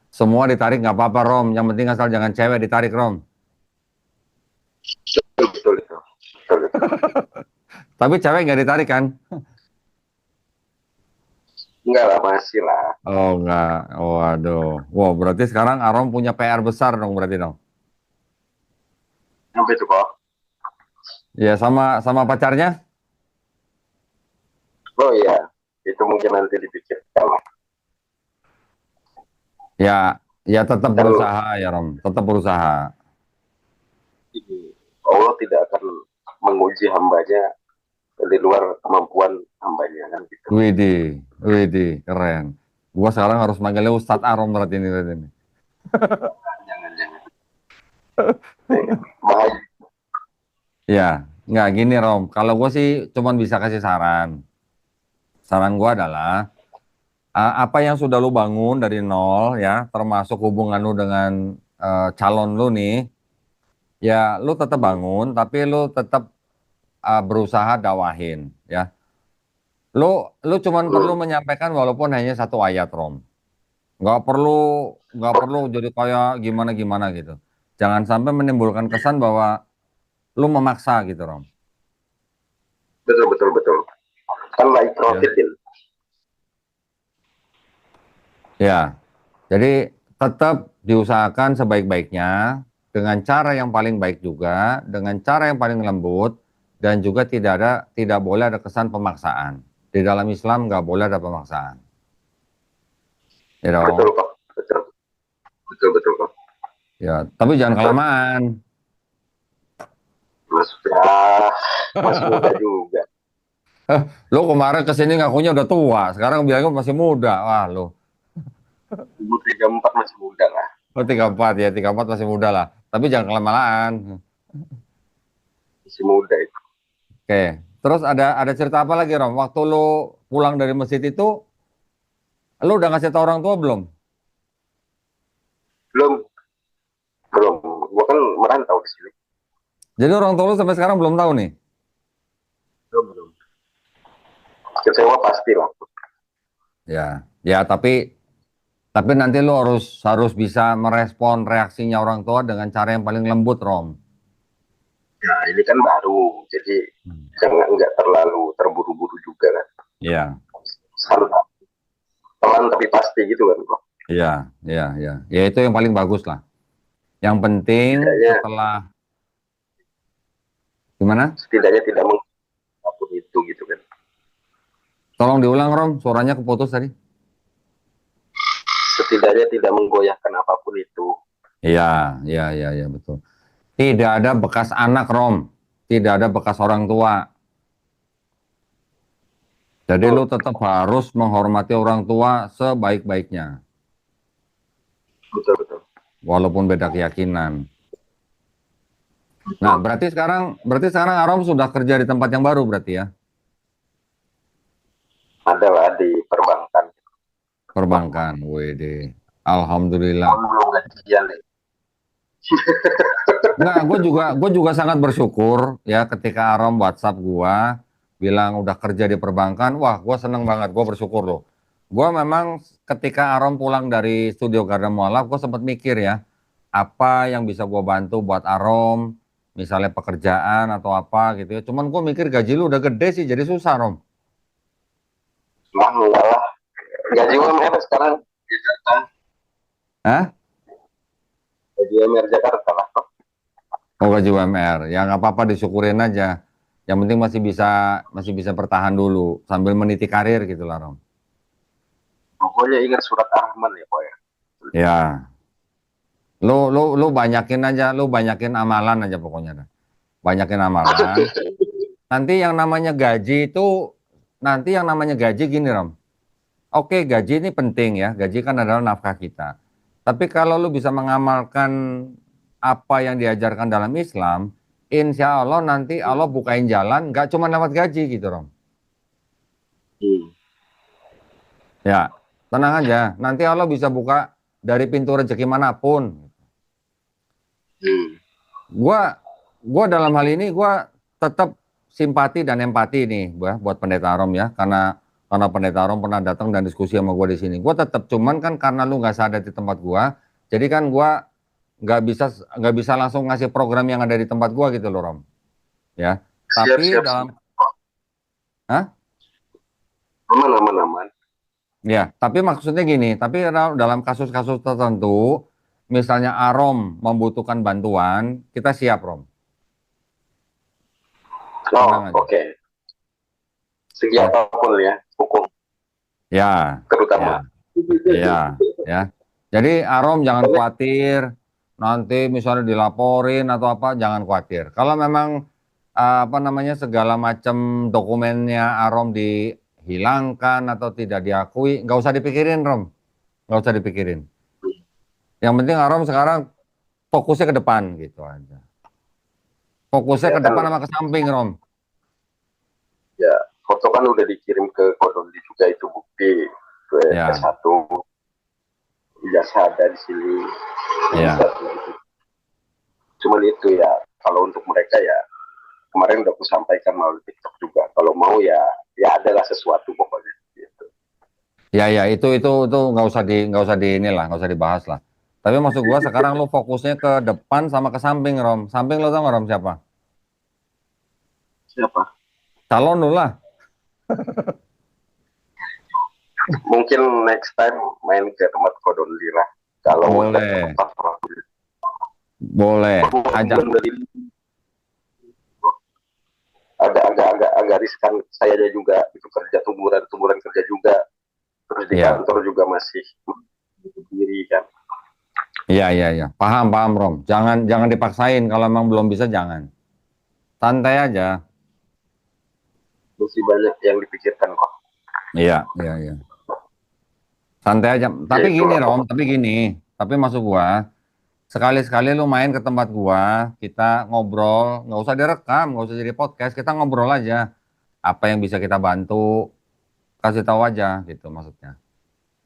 Semua ditarik nggak apa-apa, Rom. Yang penting asal jangan cewek ditarik, Rom. Betul, betul. Tapi cewek nggak ditarik kan? Enggak lah, masih lah. Oh enggak, oh aduh. Wow, berarti sekarang Arom punya PR besar dong berarti dong. Sampai itu kok. Ya sama sama pacarnya? Oh iya, itu mungkin nanti dipikirkan lah. Ya, ya tetap Kan berusaha ya Rom, tetap berusaha. Allah tidak akan menguji hambanya di luar kemampuan hambanya kan gitu. Widih, widih, keren. Gua sekarang harus manggilnya Ustadz Arom berarti ini. Jangan. Bahaya. Ya, nggak gini Rom. Kalau gue sih cuman bisa kasih saran. Saran gue adalah apa yang sudah lu bangun dari nol ya, termasuk hubungan lu dengan calon lu nih, ya lu tetap bangun, tapi lu tetap berusaha dawahin ya. Lu cuman perlu Hmm, menyampaikan walaupun hanya satu ayat Rom. Nggak perlu nggak perlu jadi kayak gimana gimana gitu. Jangan sampai menimbulkan kesan bahwa lu memaksa gitu Rom. betul. Kan like Ya. profit ini. Ya, jadi tetap diusahakan sebaik-baiknya dengan cara yang paling baik juga, dengan cara yang paling lembut, dan juga tidak boleh ada kesan pemaksaan. Di dalam Islam nggak boleh ada pemaksaan. Ya Betul dong. kok. Betul kok. Ya, tapi jangan Betul. kelamaan. Maksudnya masih muda juga. Lo kemarin kesini ngakunya udah tua, sekarang bilangnya masih muda. Wah, lo. Umur 34 masih muda lah. Oh, 34 ya, 34 masih muda lah. Tapi jangan kelamaan. Masih muda itu. Oke. Terus ada cerita apa lagi, Rom? Waktu lo pulang dari masjid itu, lo udah ngasih tau orang tua belum? Belum, belum. Gua kan merantau di sini. Jadi orang tua lu sampai sekarang belum tahu nih. Belum. Kecewa pasti lah. Ya, ya tapi nanti lu harus harus bisa merespon reaksinya orang tua dengan cara yang paling lembut, Rom. Nah, ini kan baru, jadi Hmm. jangan nggak terlalu terburu-buru juga kan. Iya, Santai, pelan tapi pasti gitu kan kok. iya, iya, iya. Ya itu yang paling bagus lah. Yang penting Setidaknya, setelah gimana? setidaknya tidak menghapus itu gitu kan. Tolong diulang, Rom. Suaranya keputus tadi. Setidaknya tidak menggoyahkan apapun itu. Iya, iya, iya, iya, betul. Tidak ada bekas anak, Rom. Tidak ada bekas orang tua. Jadi lu Hmm, tetap harus menghormati orang tua sebaik-baiknya. betul. Walaupun beda keyakinan. Nah, berarti sekarang Arom sudah kerja di tempat yang baru berarti ya, Adalah di perbankan. perbankan. WD. Alhamdulillah. Tahun belum gajian nih. Enggak, gue juga sangat bersyukur ya ketika Arom WhatsApp gua bilang udah kerja di perbankan. Wah, gue seneng banget. Gue bersyukur loh. Gue memang ketika Arom pulang dari studio Garda Mualaf, gue sempat mikir ya, apa yang bisa gue bantu buat Arom, misalnya pekerjaan atau apa gitu ya. Cuman gue mikir gaji lu udah gede sih, jadi susah Rom. Nah, enggak lah. Gaji UMR sekarang di Jakarta. Hah? Gaji UMR Jakarta lah. Oh gaji UMR, ya nggak apa-apa disyukurin aja. Yang penting masih bisa bertahan dulu sambil meniti karir gitu lah Rom. Pokoknya ingat surat Ar-Rahman ya, Pak ya. Ya, lu banyakin aja, lu banyakin amalan aja pokoknya dah. Banyakin amalan. Nanti yang namanya gaji itu, nanti yang namanya gaji gini Rom. Oke gaji ini penting ya, gaji kan adalah nafkah kita. Tapi kalau lu bisa mengamalkan apa yang diajarkan dalam Islam, insya Allah nanti Allah bukain jalan, nggak cuma dapat gaji gitu Rom. Hmm. Ya, tenang aja. Nanti Allah bisa buka dari pintu rezeki manapun. Hmm. Gua dalam hal ini gua tetap simpati dan empati nih, buat Pendeta Arom ya, karena Pendeta Arom pernah datang dan diskusi sama gua di sini. Gua tetap cuman kan karena lu nggak ada di tempat gua, jadi kan gua nggak bisa langsung ngasih program yang ada di tempat gua gitu loh Rom. Ya. Siap, Tapi siap, dalam, siap. Hah? Aman, aman, aman. Ya, tapi maksudnya gini, tapi dalam kasus-kasus tertentu, misalnya Arom membutuhkan bantuan, kita siap, Rom. Tenang Oh, aja. oke. Segi Ya, apapun ya, hukum ya, ya, terutama. ya, ya. Jadi Arom jangan khawatir, nanti misalnya dilaporin atau apa, jangan khawatir. Kalau memang apa namanya segala macam dokumennya Arom dihilangkan atau tidak diakui, nggak usah dipikirin, Rom, nggak usah dipikirin. Yang penting Arom sekarang fokusnya ke depan gitu aja. Fokusnya Ya ke kan, depan sama ke samping, Rom. ya foto kan udah dikirim ke Kodondi juga itu bukti ke Ya, S1, ijazah ada di sini. ya, Cuman itu ya, kalau untuk mereka ya kemarin udah aku sampaikan melalui TikTok juga. Kalau mau ya, ya adalah sesuatu pokoknya. Gitu. ya, ya. Itu nggak usah di inilah, nggak usah dibahas lah. Tapi maksud gua sekarang lu fokusnya ke depan sama ke samping, Rom. Samping lo tau nggak, Rom, siapa? Siapa? Calon lu lah. Mungkin next time main ke tempat Kodondi lah. Kalau udah Boleh, tepat boleh. Ajak. agak riskan saya juga itu kerja tumburan kerja juga terus di Ya, kantor juga masih sendiri kan iya, iya, iya. Paham, paham, Rom. Jangan dipaksain. Kalau emang belum bisa, jangan. Santai aja. masih banyak yang dipikirkan kok Iya, iya, iya. Santai aja. ya Tapi gini, itulah Rom. pokoknya Tapi gini. Tapi masuk gua. Sekali-sekali lu main ke tempat gua, kita ngobrol, nggak usah direkam, nggak usah jadi podcast, kita ngobrol aja. Apa yang bisa kita bantu, kasih tahu aja gitu maksudnya.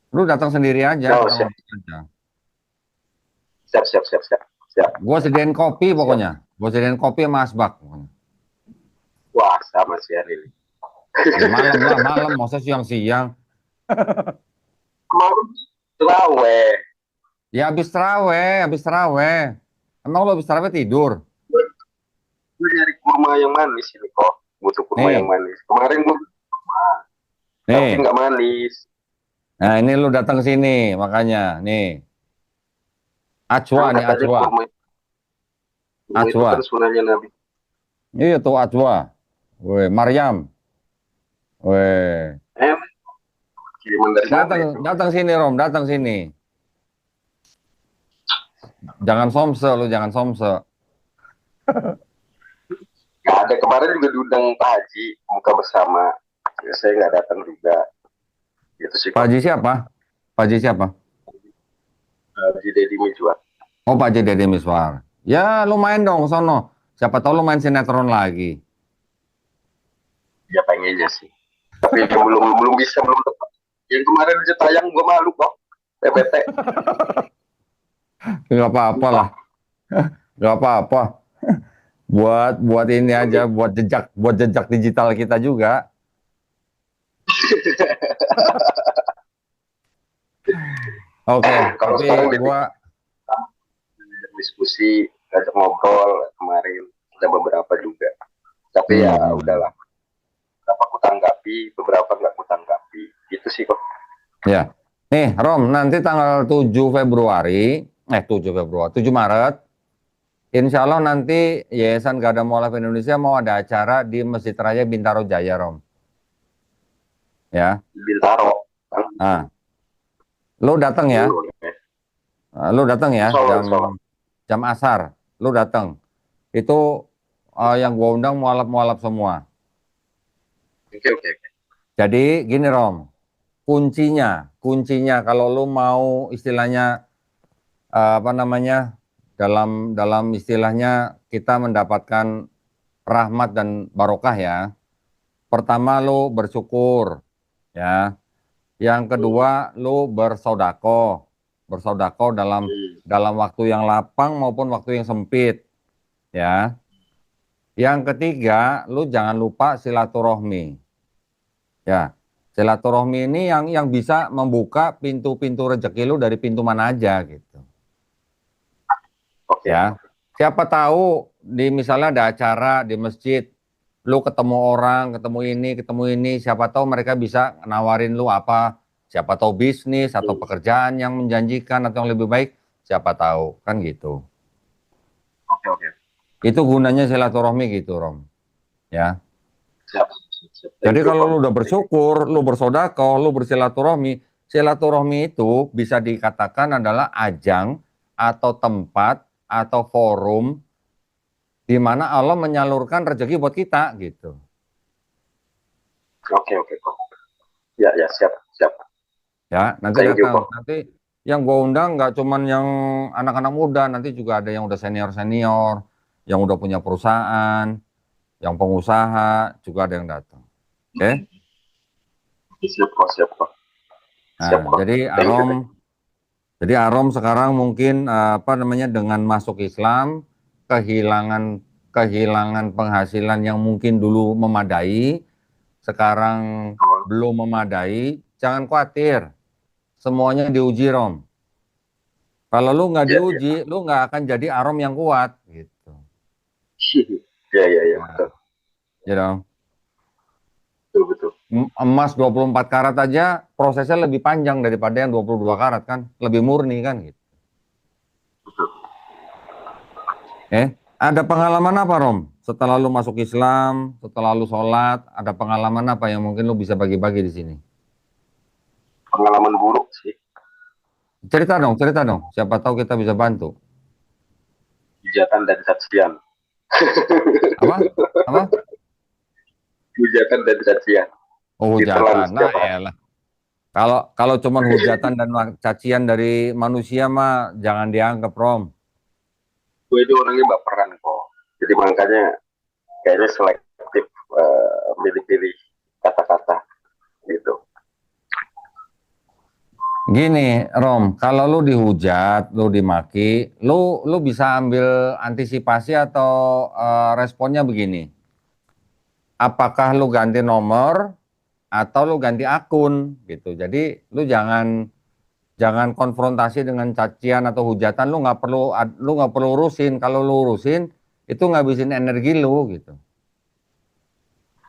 Lu datang sendiri aja, oh, kita siap ngobrol aja. siap siap siap siap siap Gua sediain kopi siap pokoknya. Gua sediain kopi sama asbak pokoknya. wah sama si hari ini Ya malam lah, malam, masa siang-siang. kemarin terawih Ya habis terawih, habis terawih. Emang lu habis terawih tidur? gue nyari kurma yang manis ini kok butuh kurma yang Nih, manis kemarin gue tapi nih. nggak manis Nah ini lu datang sini, makanya. Nih, Ajwa nih, angkat aja Ajwa. kurma itu kan Ajwa. sunahnya Nabi Iya tuh Ajwa. Weh, Maryam. Weh. eh kiriman dari mana Datang, itu datang sini Rom, datang sini. Jangan somse lu, jangan somse. nggak ada kemarin juga diundang Pak Haji buka bersama ya, saya nggak datang juga gitu sih Pak kok Haji siapa? Pak Haji siapa? Haji Deddy Mizwar Oh, Pak Haji Deddy Miswar. Ya, lu main dong sono. Siapa tahu lu main sinetron lagi. ya pengennya sih tapi yang belum belum bisa belum tepat yang kemarin aja tayang gue malu kok PPT Gak apa-apa lah. Gak apa-apa. Buat ini aja, buat jejak digital kita juga. Oke, kalau tapi sekarang gua diskusi ngajak ngobrol kemarin ada beberapa juga tapi ya hmm. udahlah beberapa aku tanggapi beberapa nggak aku tanggapi itu sih kok Ya. Nih, Rom, nanti tanggal 7 Februari, 7 Februari, 7 Maret, insya Allah nanti Yayasan Gada Mualaf Indonesia mau ada acara di Masjid Raya Bintaro Jaya, Rom. Ya. Bintaro kan Nah, lu datang ya. Lu datang ya insya Allah jam insya Allah jam asar. Lu datang. Itu yang gua undang mualaf-mualaf semua. oke oke oke Jadi gini, Rom. Kuncinya kalau lu mau istilahnya apa namanya dalam dalam istilahnya kita mendapatkan rahmat dan barokah ya. Pertama lu bersyukur ya. Yang kedua lu bersodako dalam hmm. dalam waktu yang lapang maupun waktu yang sempit ya. Yang ketiga lu jangan lupa silaturahmi ya. Silaturahmi ini yang bisa membuka pintu-pintu rezeki lu dari pintu mana aja gitu. Oke Ya. Siapa tahu di misalnya ada acara di masjid, lu ketemu orang, ketemu ini, siapa tahu mereka bisa nawarin lu apa, siapa tahu bisnis atau pekerjaan yang menjanjikan atau yang lebih baik, siapa tahu, kan gitu. Oke, oke. Itu gunanya silaturahmi gitu, Rom. Ya. Siap, siap, siap. Jadi Thank you, kalau Bang. lu udah bersyukur, lu bersedekah, lu bersilaturahmi, silaturahmi itu bisa dikatakan adalah ajang atau tempat atau forum di mana Allah menyalurkan rezeki buat kita gitu. Oke, oke, kok. Ya, ya, siap, siap. Ya, nanti Thank you, datang. kok. Nanti yang gua undang nggak cuman yang anak-anak muda, nanti juga ada yang udah senior-senior, yang udah punya perusahaan, yang pengusaha, juga ada yang datang. Oke? Siap, kok, siap, kok. Siap, Nah, kok. jadi Thank you, thank you. Arom sekarang mungkin apa namanya dengan masuk Islam kehilangan penghasilan yang mungkin dulu memadai, sekarang belum memadai, jangan khawatir. Semuanya diuji, Rom. Kalau lu nggak Ya, ya. diuji, lu nggak akan jadi Arom yang kuat gitu. Ya, ya, ya, Nah, betul. ya dong. Betul, betul. Emas 24 karat aja prosesnya lebih panjang daripada yang 22 karat kan, lebih murni kan gitu. Ada pengalaman apa, Rom? Setelah lu masuk Islam, setelah lu sholat, ada pengalaman apa yang mungkin lu bisa bagi-bagi di sini? Pengalaman buruk sih. Cerita dong. Siapa tahu kita bisa bantu. Hujatan dan cacian. Apa? Apa? Hujatan dan cacian. Oh, Ditelan hujatan. Nah, setiap hari. elah. Kalau cuman hujatan dan cacian dari manusia mah jangan dianggap, Rom. Gue itu orangnya baperan kok. Jadi makanya kayaknya selektif milih-milih kata-kata gitu. Gini, Rom, kalau lu dihujat, lu dimaki, lu bisa ambil antisipasi atau responnya begini. Apakah lu ganti nomor atau lu ganti akun gitu. Jadi lu jangan konfrontasi dengan cacian atau hujatan, lu nggak perlu urusin. Kalau lu urusin itu ngabisin energi lu gitu.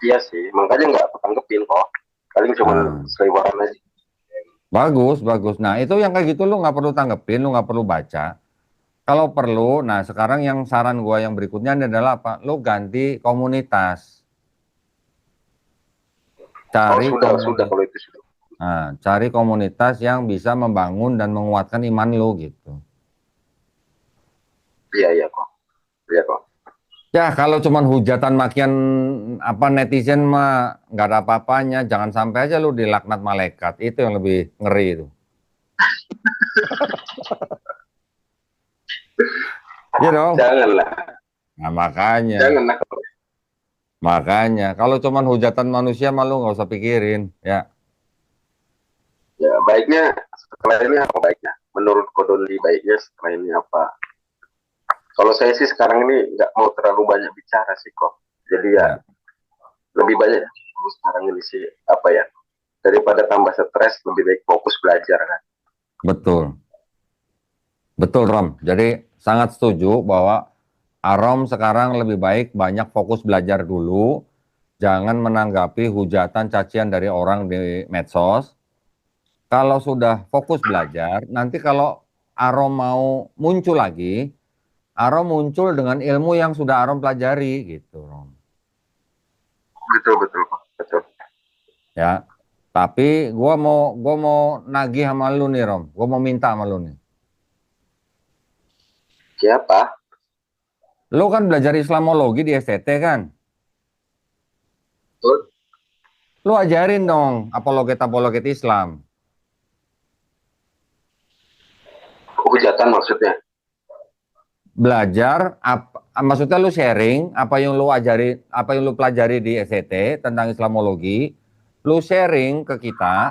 Iya sih, makanya nggak aku tanggepin kok. Paling cuma Nah, seliweran aja. bagus, bagus. Nah, itu yang kayak gitu lu nggak perlu tanggepin, lu nggak perlu baca. Kalau perlu, nah sekarang yang saran gua yang berikutnya adalah apa? Lu ganti komunitas. Oh Cari sudah komunitas. kalau itu sudah. Nah, cari komunitas yang bisa membangun dan menguatkan iman lu gitu. Iya iya kok, iya kok. Ya, kalau cuman hujatan makian apa netizen mah nggak ada apa-apanya. Jangan sampai aja lu dilaknat malaikat. Itu yang lebih ngeri itu. Iya dong. Janganlah, Nah, makanya. janganlah. Makanya. Kalau cuman hujatan manusia mah lu nggak usah pikirin. Ya, Ya baiknya setelah ini apa baiknya? Menurut Kodoli baiknya setelah ini apa? Kalau saya sih sekarang ini nggak mau terlalu banyak bicara sih kok. Jadi ya ya. lebih banyak sekarang ini sih apa ya? Daripada tambah stres, lebih baik fokus belajar kan. Betul. Betul, Rom. Jadi sangat setuju bahwa Arom sekarang lebih baik banyak fokus belajar dulu. Jangan menanggapi hujatan cacian dari orang di medsos. Kalau sudah fokus belajar, nanti kalau Arom mau muncul lagi, Arom muncul dengan ilmu yang sudah Arom pelajari gitu, Rom. Betul betul kok, betul. Ya. Tapi gua mau nagih sama lu nih, Rom. Gua mau minta sama lu nih. Siapa? Lu kan belajar Islamologi di STT kan? Betul. Lu ajarin dong apologet-apologet Islam. Hujatan maksudnya. Belajar maksudnya lu sharing apa yang lu ajari, apa yang lu pelajari di SCT tentang Islamologi, lu sharing ke kita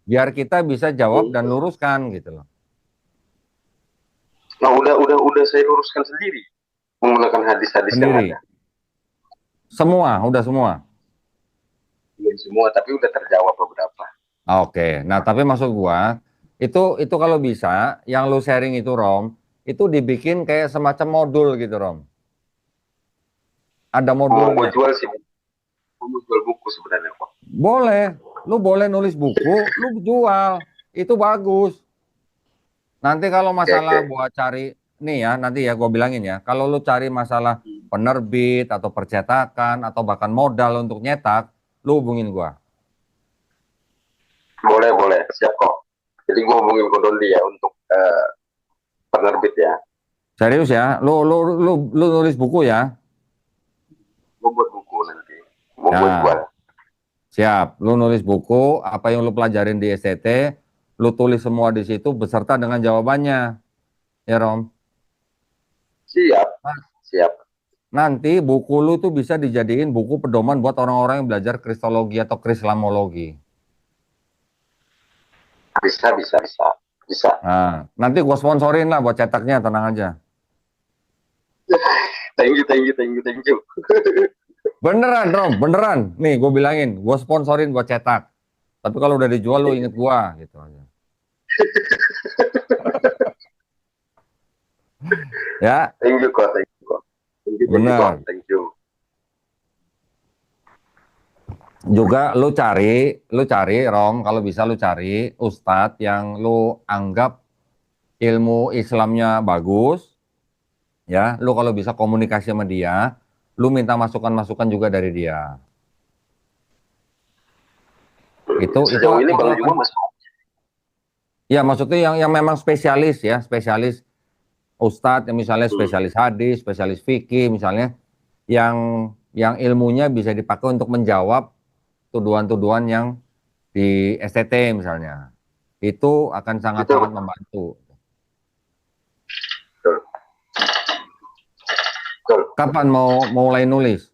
biar kita bisa jawab dan luruskan gitu loh. Nah udah saya luruskan sendiri menggunakan hadis-hadis yang Sendiri. ada. Udah semua. Belum semua tapi udah terjawab beberapa. Oke. Nah, tapi maksud gua itu kalau bisa yang lu sharing itu, Rom, itu dibikin kayak semacam modul gitu, Rom. Ada Mau gue modulnya. jual sih. mau jual buku sebenarnya kok. Boleh, lu boleh nulis buku, lu jual, itu bagus. Nanti kalau Oke, masalah oke. buat cari, nih ya, nanti ya gue bilangin ya, kalau lu cari masalah penerbit atau percetakan atau bahkan modal untuk nyetak, lu hubungin gue. Boleh, boleh. Siap kok. Jadi gue hubungin Ko Dondi ya untuk penerbit ya. Serius ya, lu nulis buku ya. Gue buat buku nanti. Mau gue jual. Nah, siap. Lu nulis buku, apa yang lu pelajarin di STT, lu tulis semua di situ beserta dengan jawabannya. Ya, Rom. Siap, Nah, siap. nanti buku lu tuh bisa dijadiin buku pedoman buat orang-orang yang belajar kristologi atau krislamologi. Bisa, bisa, bisa. Bisa. Nah, nanti gue sponsorin lah buat cetaknya, tenang aja. Thank you, thank you, thank you, thank you. Beneran, Rom, beneran. Nih, gue bilangin, gue sponsorin buat cetak. Tapi kalau udah dijual, lu inget gue, gitu aja. Ya, Thank you kok, thank you kok. Thank you kok, bener. thank you. Juga lu cari, Rom, kalau bisa lu cari ustadz yang lu anggap ilmu Islamnya bagus, ya. Lu kalau bisa komunikasi sama dia, lu minta masukan-masukan juga dari dia. Itu Sejauh ini itu Bang akan, Juma masuk. ya maksudnya yang memang spesialis ya, spesialis ustadz yang misalnya spesialis hadis, spesialis fikih misalnya, yang ilmunya bisa dipakai untuk menjawab tuduhan-tuduhan yang di STT misalnya. Itu akan Itu sangat-sangat membantu. betul, betul. Kapan mau mulai nulis?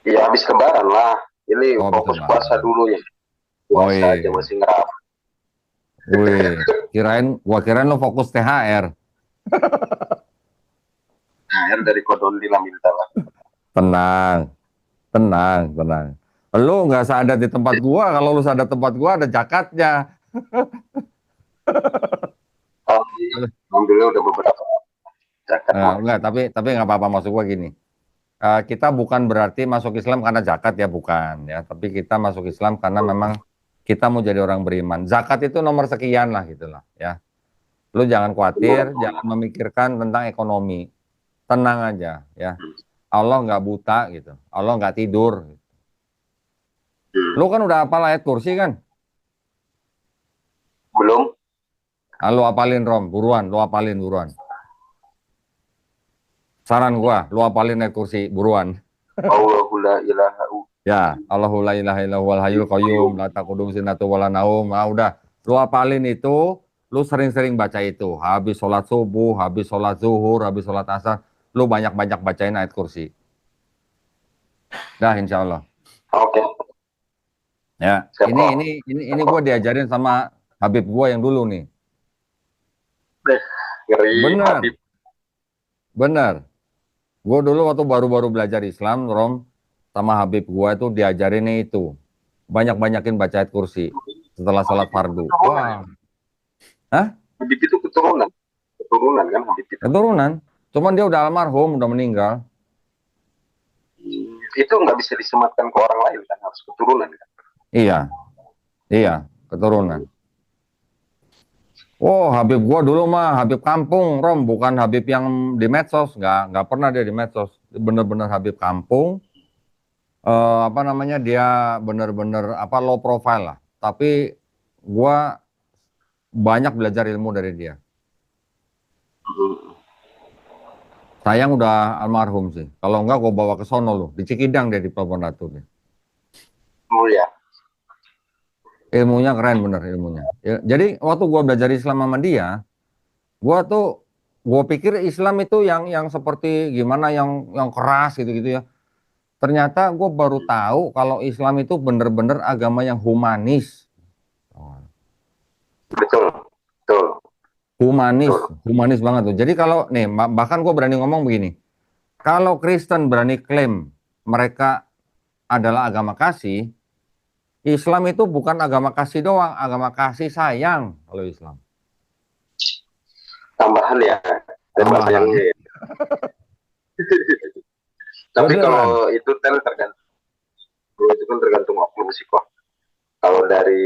Ya habis lebaran lah. Ini Oh, habis fokus puasa lebaran. dulu ya. Oh Puasa aja iya. masih ngerap. Wih, gua kirain lo fokus THR. Air dari Kodondi lah minta lah. Tenang, tenang. Lu nggak sadar di tempat gua, kalau lu sadar tempat gua ada jakatnya. Oh, alhamdulillah udah beberapa zakat Nah, mah. enggak, tapi nggak apa-apa, masuk gua gini. Kita bukan berarti masuk Islam karena zakat ya, bukan ya. Tapi kita masuk Islam karena memang kita mau jadi orang beriman. Zakat itu nomor sekian lah gitulah ya. Lu jangan Benar. khawatir, jangan memikirkan tentang ekonomi. Tenang aja ya. Allah nggak buta gitu. Allah nggak tidur. Lu kan udah hafal ayat kursi kan? Belum. Lu apalin Rom, buruan, lu apalin buruan. Saran gua, lu apalin ayat kursi buruan. Allahu la ilaha Ya, Allahu la ilaha illa huwal hayyul qayyum, la taqudum sinatu wala naum. Nah, udah, lu apalin itu, lu sering-sering baca itu. Habis sholat subuh, habis sholat zuhur, habis sholat asar, lu banyak-banyak bacain ayat kursi. Dah, insya Allah. Oke. Ya, Siap kok. ini gua diajarin sama Habib gua yang dulu nih. Ngeri Bener, Habib. bener. Gue dulu waktu baru-baru belajar Islam, Rom, sama Habib gue itu diajarinnya itu. Banyak-banyakin baca ayat kursi setelah sholat fardu. Keturunan ya? Wah, hah? Habib itu keturunan. Keturunan kan Habib itu. Keturunan. Cuman dia udah almarhum, udah meninggal. Itu nggak bisa disematkan ke orang lain kan, harus keturunan kan. Iya, iya, keturunan. Oh, Habib gue dulu mah Habib kampung, Rom, bukan Habib yang di medsos. Nggak pernah dia di medsos. Bener-bener Habib kampung. Apa namanya, dia bener-bener apa low profile lah. Tapi gua banyak belajar ilmu dari dia. Sayang udah almarhum sih. Kalau enggak gue bawa ke sono loh. Di Cikidang dia di Pelabuhan Ratu dia. Oh ya. Ilmunya keren bener ilmunya. Ya, jadi waktu gua belajar Islam sama dia, gua pikir Islam itu yang seperti gimana, yang keras gitu-gitu ya. Ternyata gue baru tahu kalau Islam itu bener-bener agama yang humanis. Betul. Betul. Humanis, Betul. humanis banget tuh. Jadi kalau nih, bahkan gue berani ngomong begini, kalau Kristen berani klaim mereka adalah agama kasih, Islam itu bukan agama kasih doang, agama kasih sayang kalau Islam. Tambahan ya. Ada Tambahan. bahasanya. Tapi Beneran. kalau itu kan tergantung, kalau itu kan tergantung oknum sih kok. Kalau dari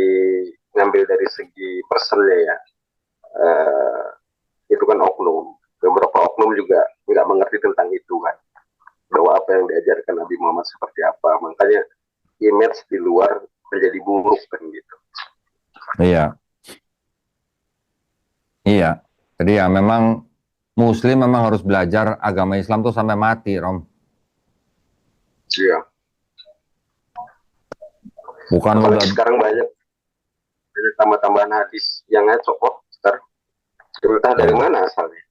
ngambil dari segi personnya ya, eh, itu kan oknum. Beberapa oknum juga nggak mengerti tentang itu kan, bahwa apa yang diajarkan Nabi Muhammad seperti apa. Makanya image di luar menjadi buruk kan gitu. Iya, iya. Jadi ya memang Muslim memang harus belajar agama Islam tuh sampai mati, Rom. Iya. Bukan lu udah, Apalagi sekarang banyak tambah-tambahan hadis yang ngaco kok sekarang. Entah dari ya. mana asalnya.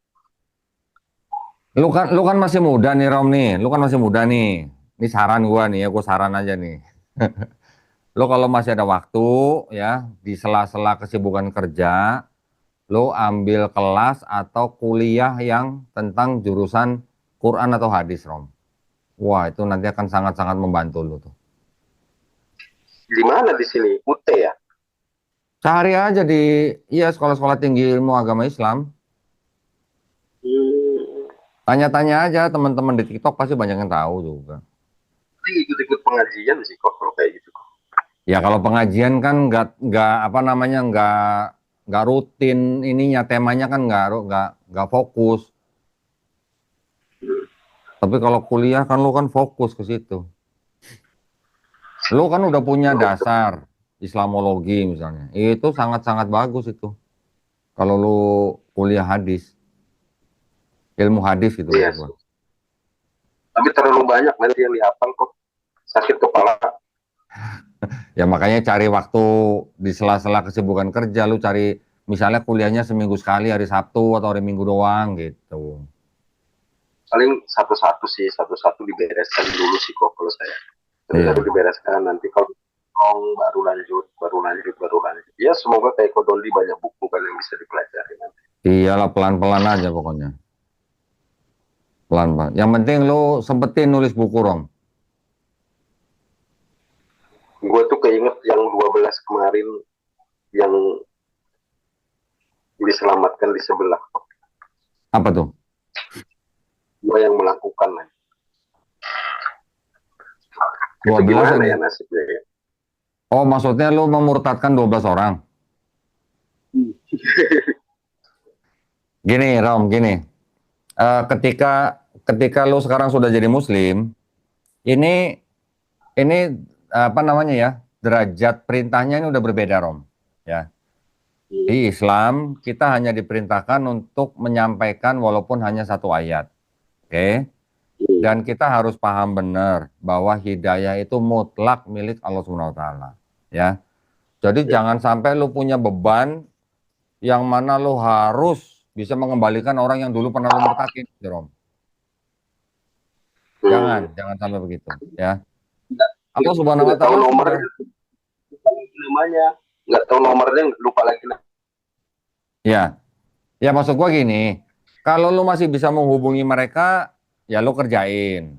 Lu kan masih muda nih, Rom nih. Lu kan masih muda nih. Ini saran gua nih ya, gua saran aja nih. Lu kalau masih ada waktu ya, di sela-sela kesibukan kerja, lu ambil kelas atau kuliah yang tentang jurusan Quran atau hadis, Rom. Wah, itu nanti akan sangat-sangat membantu lu tuh. Di mana di sini? UT ya? Cari aja di iya sekolah-sekolah tinggi ilmu agama Islam. Hmm. Tanya-tanya aja teman-teman di TikTok pasti banyak yang tahu juga. Tapi ikut-ikut pengajian sih kok kalau kayak gitu. Ya kalau pengajian kan nggak apa namanya nggak rutin ininya temanya kan nggak fokus. Tapi kalau kuliah kan lu kan fokus ke situ. Lu kan udah punya dasar Islamologi misalnya. Itu sangat-sangat bagus itu. Kalau lu kuliah hadis, ilmu hadis gitu Iya maksud gua. sih. Tapi terlalu banyak nanti yang dihafal kok. Sakit kepala. Ya makanya cari waktu di sela-sela kesibukan kerja, lu cari misalnya kuliahnya seminggu sekali hari Sabtu atau hari Minggu doang gitu. Paling satu-satu sih, satu-satu dibereskan dulu sih kok kalau saya. Satu-satu Iya. dibereskan, nanti kalau baru lanjut, baru lanjut, baru lanjut. Ya semoga kayak Kodoli banyak buku kan yang bisa dipelajari nanti. Iyalah pelan-pelan aja pokoknya. Pelan-pelan. Yang penting lu sempetin nulis buku, Rom. Gue tuh keinget yang 12 kemarin yang diselamatkan di sebelah. Apa tuh? Gue yang melakukan. Itu 12 gimana ya yang... nasibnya ya? Oh, maksudnya lu memurtadkan 12 orang. Gini, Rom, gini. Ketika lu sekarang sudah jadi muslim, ini ini apa namanya ya? Derajat perintahnya ini udah berbeda, Rom. Ya. Di Islam, kita hanya diperintahkan untuk menyampaikan walaupun hanya satu ayat. Oke? Dan kita harus paham benar bahwa hidayah itu mutlak milik Allah Subhanahu wa taala, ya. Jadi jangan sampai lu punya beban yang mana lu harus bisa mengembalikan orang yang dulu pernah lu murtakin, Rom. Jangan sampai begitu, ya. Allah Subhanahu wa Nggak tahu taala sudah, nomornya, namanya. Nggak tahu nomornya, lupa lagi. ya. Ya maksud gua gini, kalau lu masih bisa menghubungi mereka, ya lu kerjain.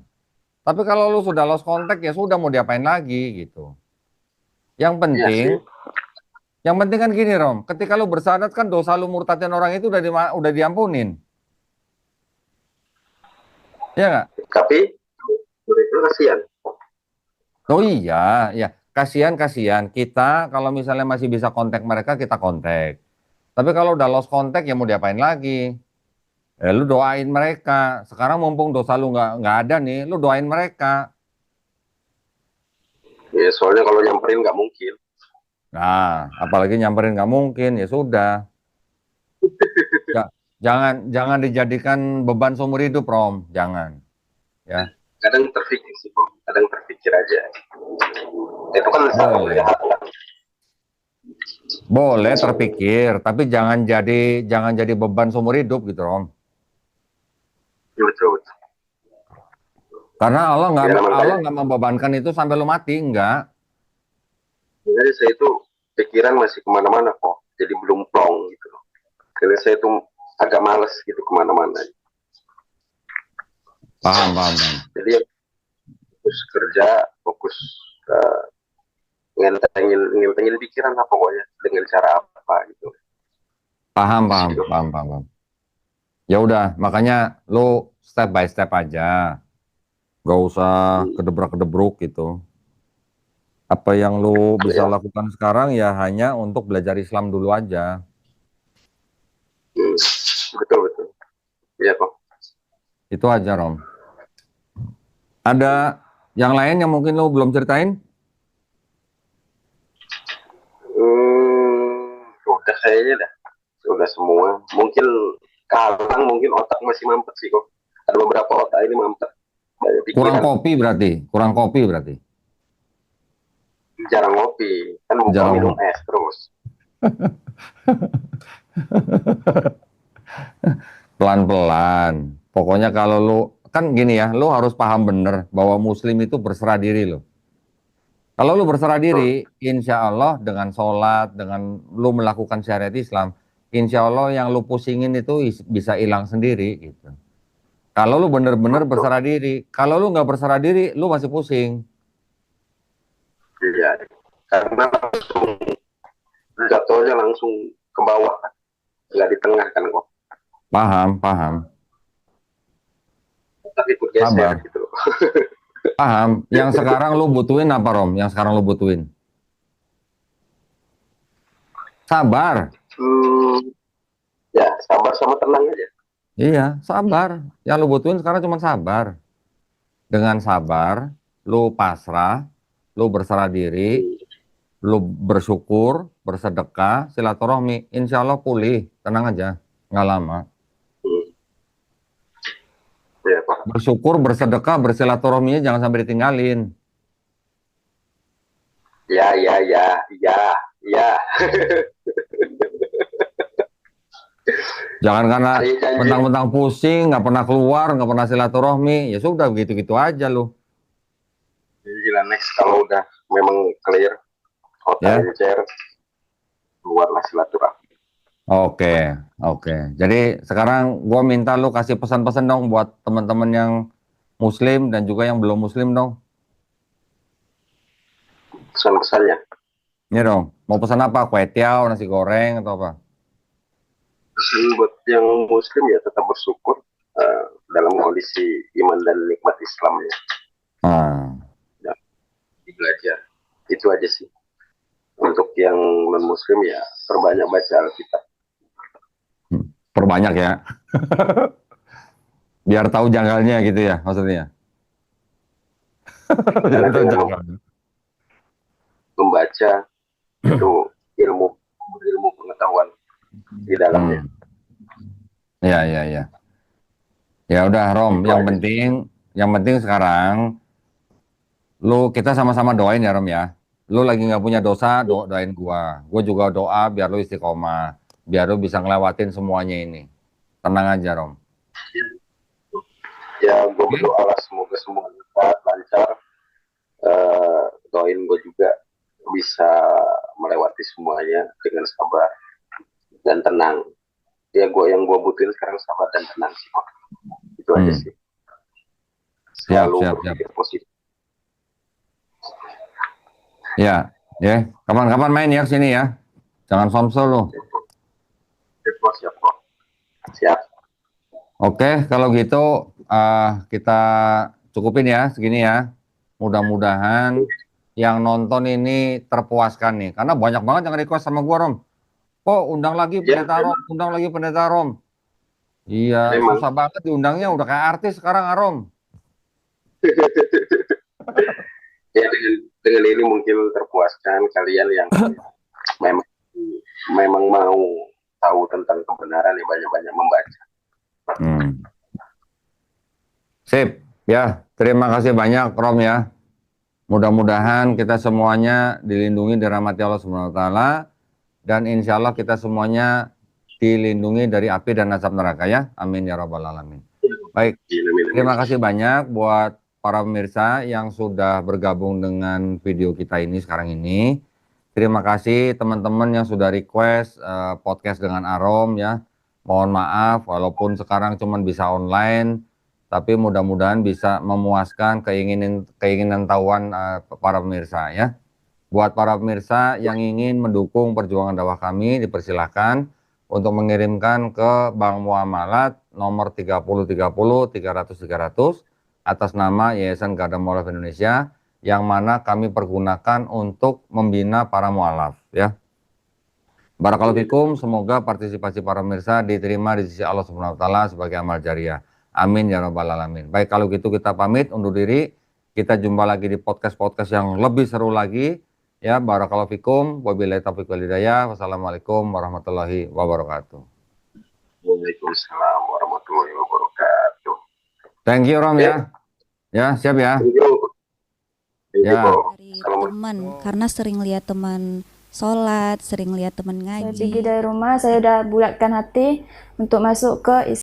Tapi kalau lu sudah lost contact ya sudah mau diapain lagi gitu. Yang Iya penting, sih. yang penting kan gini Rom, ketika lu bersyahadat kan dosa lu murtadin orang itu udah diampunin. Ya nggak? Tapi mereka kasihan. Oh iya, ya kasihan kita kalau misalnya masih bisa kontak mereka kita kontak. Tapi kalau udah lost contact ya mau diapain lagi? Lu doain mereka. Sekarang mumpung dosa lu nggak ada nih, lu doain mereka. Ya, soalnya kalau nyamperin nggak mungkin. Nah, apalagi nyamperin nggak mungkin, ya sudah. Jangan dijadikan beban seumur hidup, Rom. Jangan. Ya, Kadang terpikir sih, kadang terpikir aja. Itu kan salah boleh. melihat. Boleh terpikir, tapi jangan jadi beban seumur hidup gitu, Rom. Betul, betul. Karena Ya, Allah makanya, nggak membebankan itu sampai lu mati, enggak. makanya saya itu pikiran masih kemana-mana kok. Jadi belum plong gitu. Karena saya itu agak males gitu kemana-mana. Paham. Jadi ya, fokus kerja, fokus uh, ngentengin pikiran lah pokoknya dengan cara apa gitu. Paham. Ya udah, makanya lu step by step aja. Gak usah kedebrak-kedebruk gitu. Apa yang lu bisa Ya. lakukan sekarang ya hanya untuk belajar Islam dulu aja. Betul betul. Iya kok. Itu aja, Rom. Ada yang lain yang mungkin lu belum ceritain? Udah kayaknya dah. Udah semua. Mungkin kalang, mungkin otak masih mampet sih kok. Ada beberapa otak ini mampet. Banyak Kurang pikiran. kopi berarti. Kurang kopi berarti. Jarang ngopi. Kan buka Jarang minum ngopi. es terus. Pelan-pelan. Pokoknya kalau lu, kan gini ya, lu harus paham bener bahwa muslim itu berserah diri lo. Kalau lu berserah diri, insya Allah dengan sholat, dengan lu melakukan syariat Islam, insya Allah yang lu pusingin itu bisa hilang sendiri gitu. Kalau lu bener-bener Betul. berserah diri, kalau lu nggak berserah diri, lu masih pusing. Iya. Karena langsung jatuhnya langsung ke bawah kan. Nggak di tengah kan kok. Paham, paham, Tapi ikut geser sabar, gitu loh. paham. Yang sekarang lu butuhin apa, Rom? Yang sekarang lu butuhin? Sabar. Ya sabar sama tenang aja. Iya, sabar. Yang lu butuhin sekarang cuma sabar. Dengan sabar, lu pasrah, lu berserah diri, lu bersyukur, bersedekah, silaturahmi, insya Allah pulih, tenang aja, nggak lama. Ya Pak. Bersyukur, bersedekah, bersilaturahminya jangan sampai ditinggalin. Ya. Jangan karena mentang-mentang pusing, nggak pernah keluar, nggak pernah silaturahmi, ya sudah begitu-gitu aja lu. Gila, next kalau udah memang clear, hotel encer, keluarlah silaturahmi. Oke, oke. Jadi sekarang gua minta lu kasih pesan-pesan dong buat teman-teman yang muslim dan juga yang belum muslim dong. Pesan-pesannya. Ini dong, mau pesan apa? Kue tiaw, nasi goreng, atau apa? Pesan buat yang muslim ya tetap bersyukur dalam kondisi iman dan nikmat Islamnya. Ya, belajar. Itu aja sih. Untuk yang non-muslim ya perbanyak baca Alkitab. Perbanyak ya. Biar tahu janggalnya gitu ya maksudnya. Biar tahu janggalnya. Membaca itu ilmu pengetahuan di dalamnya. Ya. Ya udah Rom, yang penting sekarang kita sama-sama doain ya Rom ya. Lu lagi nggak punya dosa, doain gua. Gua juga doa biar lu istiqomah, biar lu bisa ngelewatin semuanya ini. Tenang aja Rom. Ya gue berdoa lah semoga semua lancar. Doain gue juga bisa melewati semuanya dengan sabar dan tenang. Ya yang gue butuhin sekarang sabar dan tenang sih. Itu aja sih. Selalu berpikir positif. Ya. Kapan-kapan main ya sini ya. Jangan somsel lo. Siap. Oke, kalau gitu kita cukupin ya segini ya. Mudah-mudahan yang nonton ini terpuaskan nih. Karena banyak banget yang request sama gua Rom. Kok undang lagi pendeta Rom, undang lagi pendeta Rom. Iya, susah banget diundangnya, udah kayak artis sekarang Rom. Ya dengan ini mungkin terpuaskan kalian yang memang mau tahu tentang kebenaran ya banyak-banyak membaca. Sip, ya terima kasih banyak Rom ya. Mudah-mudahan kita semuanya dilindungi dirahmati Allah Subhanahu wa taala dan insya Allah kita semuanya dilindungi dari api dan azab neraka ya. Amin ya rabbal alamin. Baik, terima kasih banyak buat para pemirsa yang sudah bergabung dengan video kita ini sekarang ini. Terima kasih teman-teman yang sudah request podcast dengan Arom ya. Mohon maaf walaupun sekarang cuma bisa online, tapi mudah-mudahan bisa memuaskan keinginan tahuan para pemirsa ya. Buat para pemirsa yang ingin mendukung perjuangan dakwah kami, dipersilahkan untuk mengirimkan ke Bank Muamalat nomor 3030 300 300 atas nama Yayasan Garda Mualaf Indonesia, yang mana kami pergunakan untuk membina para mualaf, ya. Barakallahu fikum, semoga partisipasi para pemirsa diterima di sisi Allah Subhanahu wa taala sebagai amal jariah. Amin ya rabbal alamin. Baik, kalau gitu kita pamit undur diri. Kita jumpa lagi di podcast-podcast yang lebih seru lagi. Ya, barakallahu fikum, wabillahi taufiq wal hidayah. Wassalamualaikum warahmatullahi wabarakatuh. Waalaikumsalam warahmatullahi wabarakatuh. Thank you Rom ya. Ya, siap ya. Thank you. Thank you, Ya. Bro. Dari teman, karena sering lihat teman sholat, sering lihat teman Saya ngaji. pergi dari rumah, saya udah bulatkan hati untuk masuk ke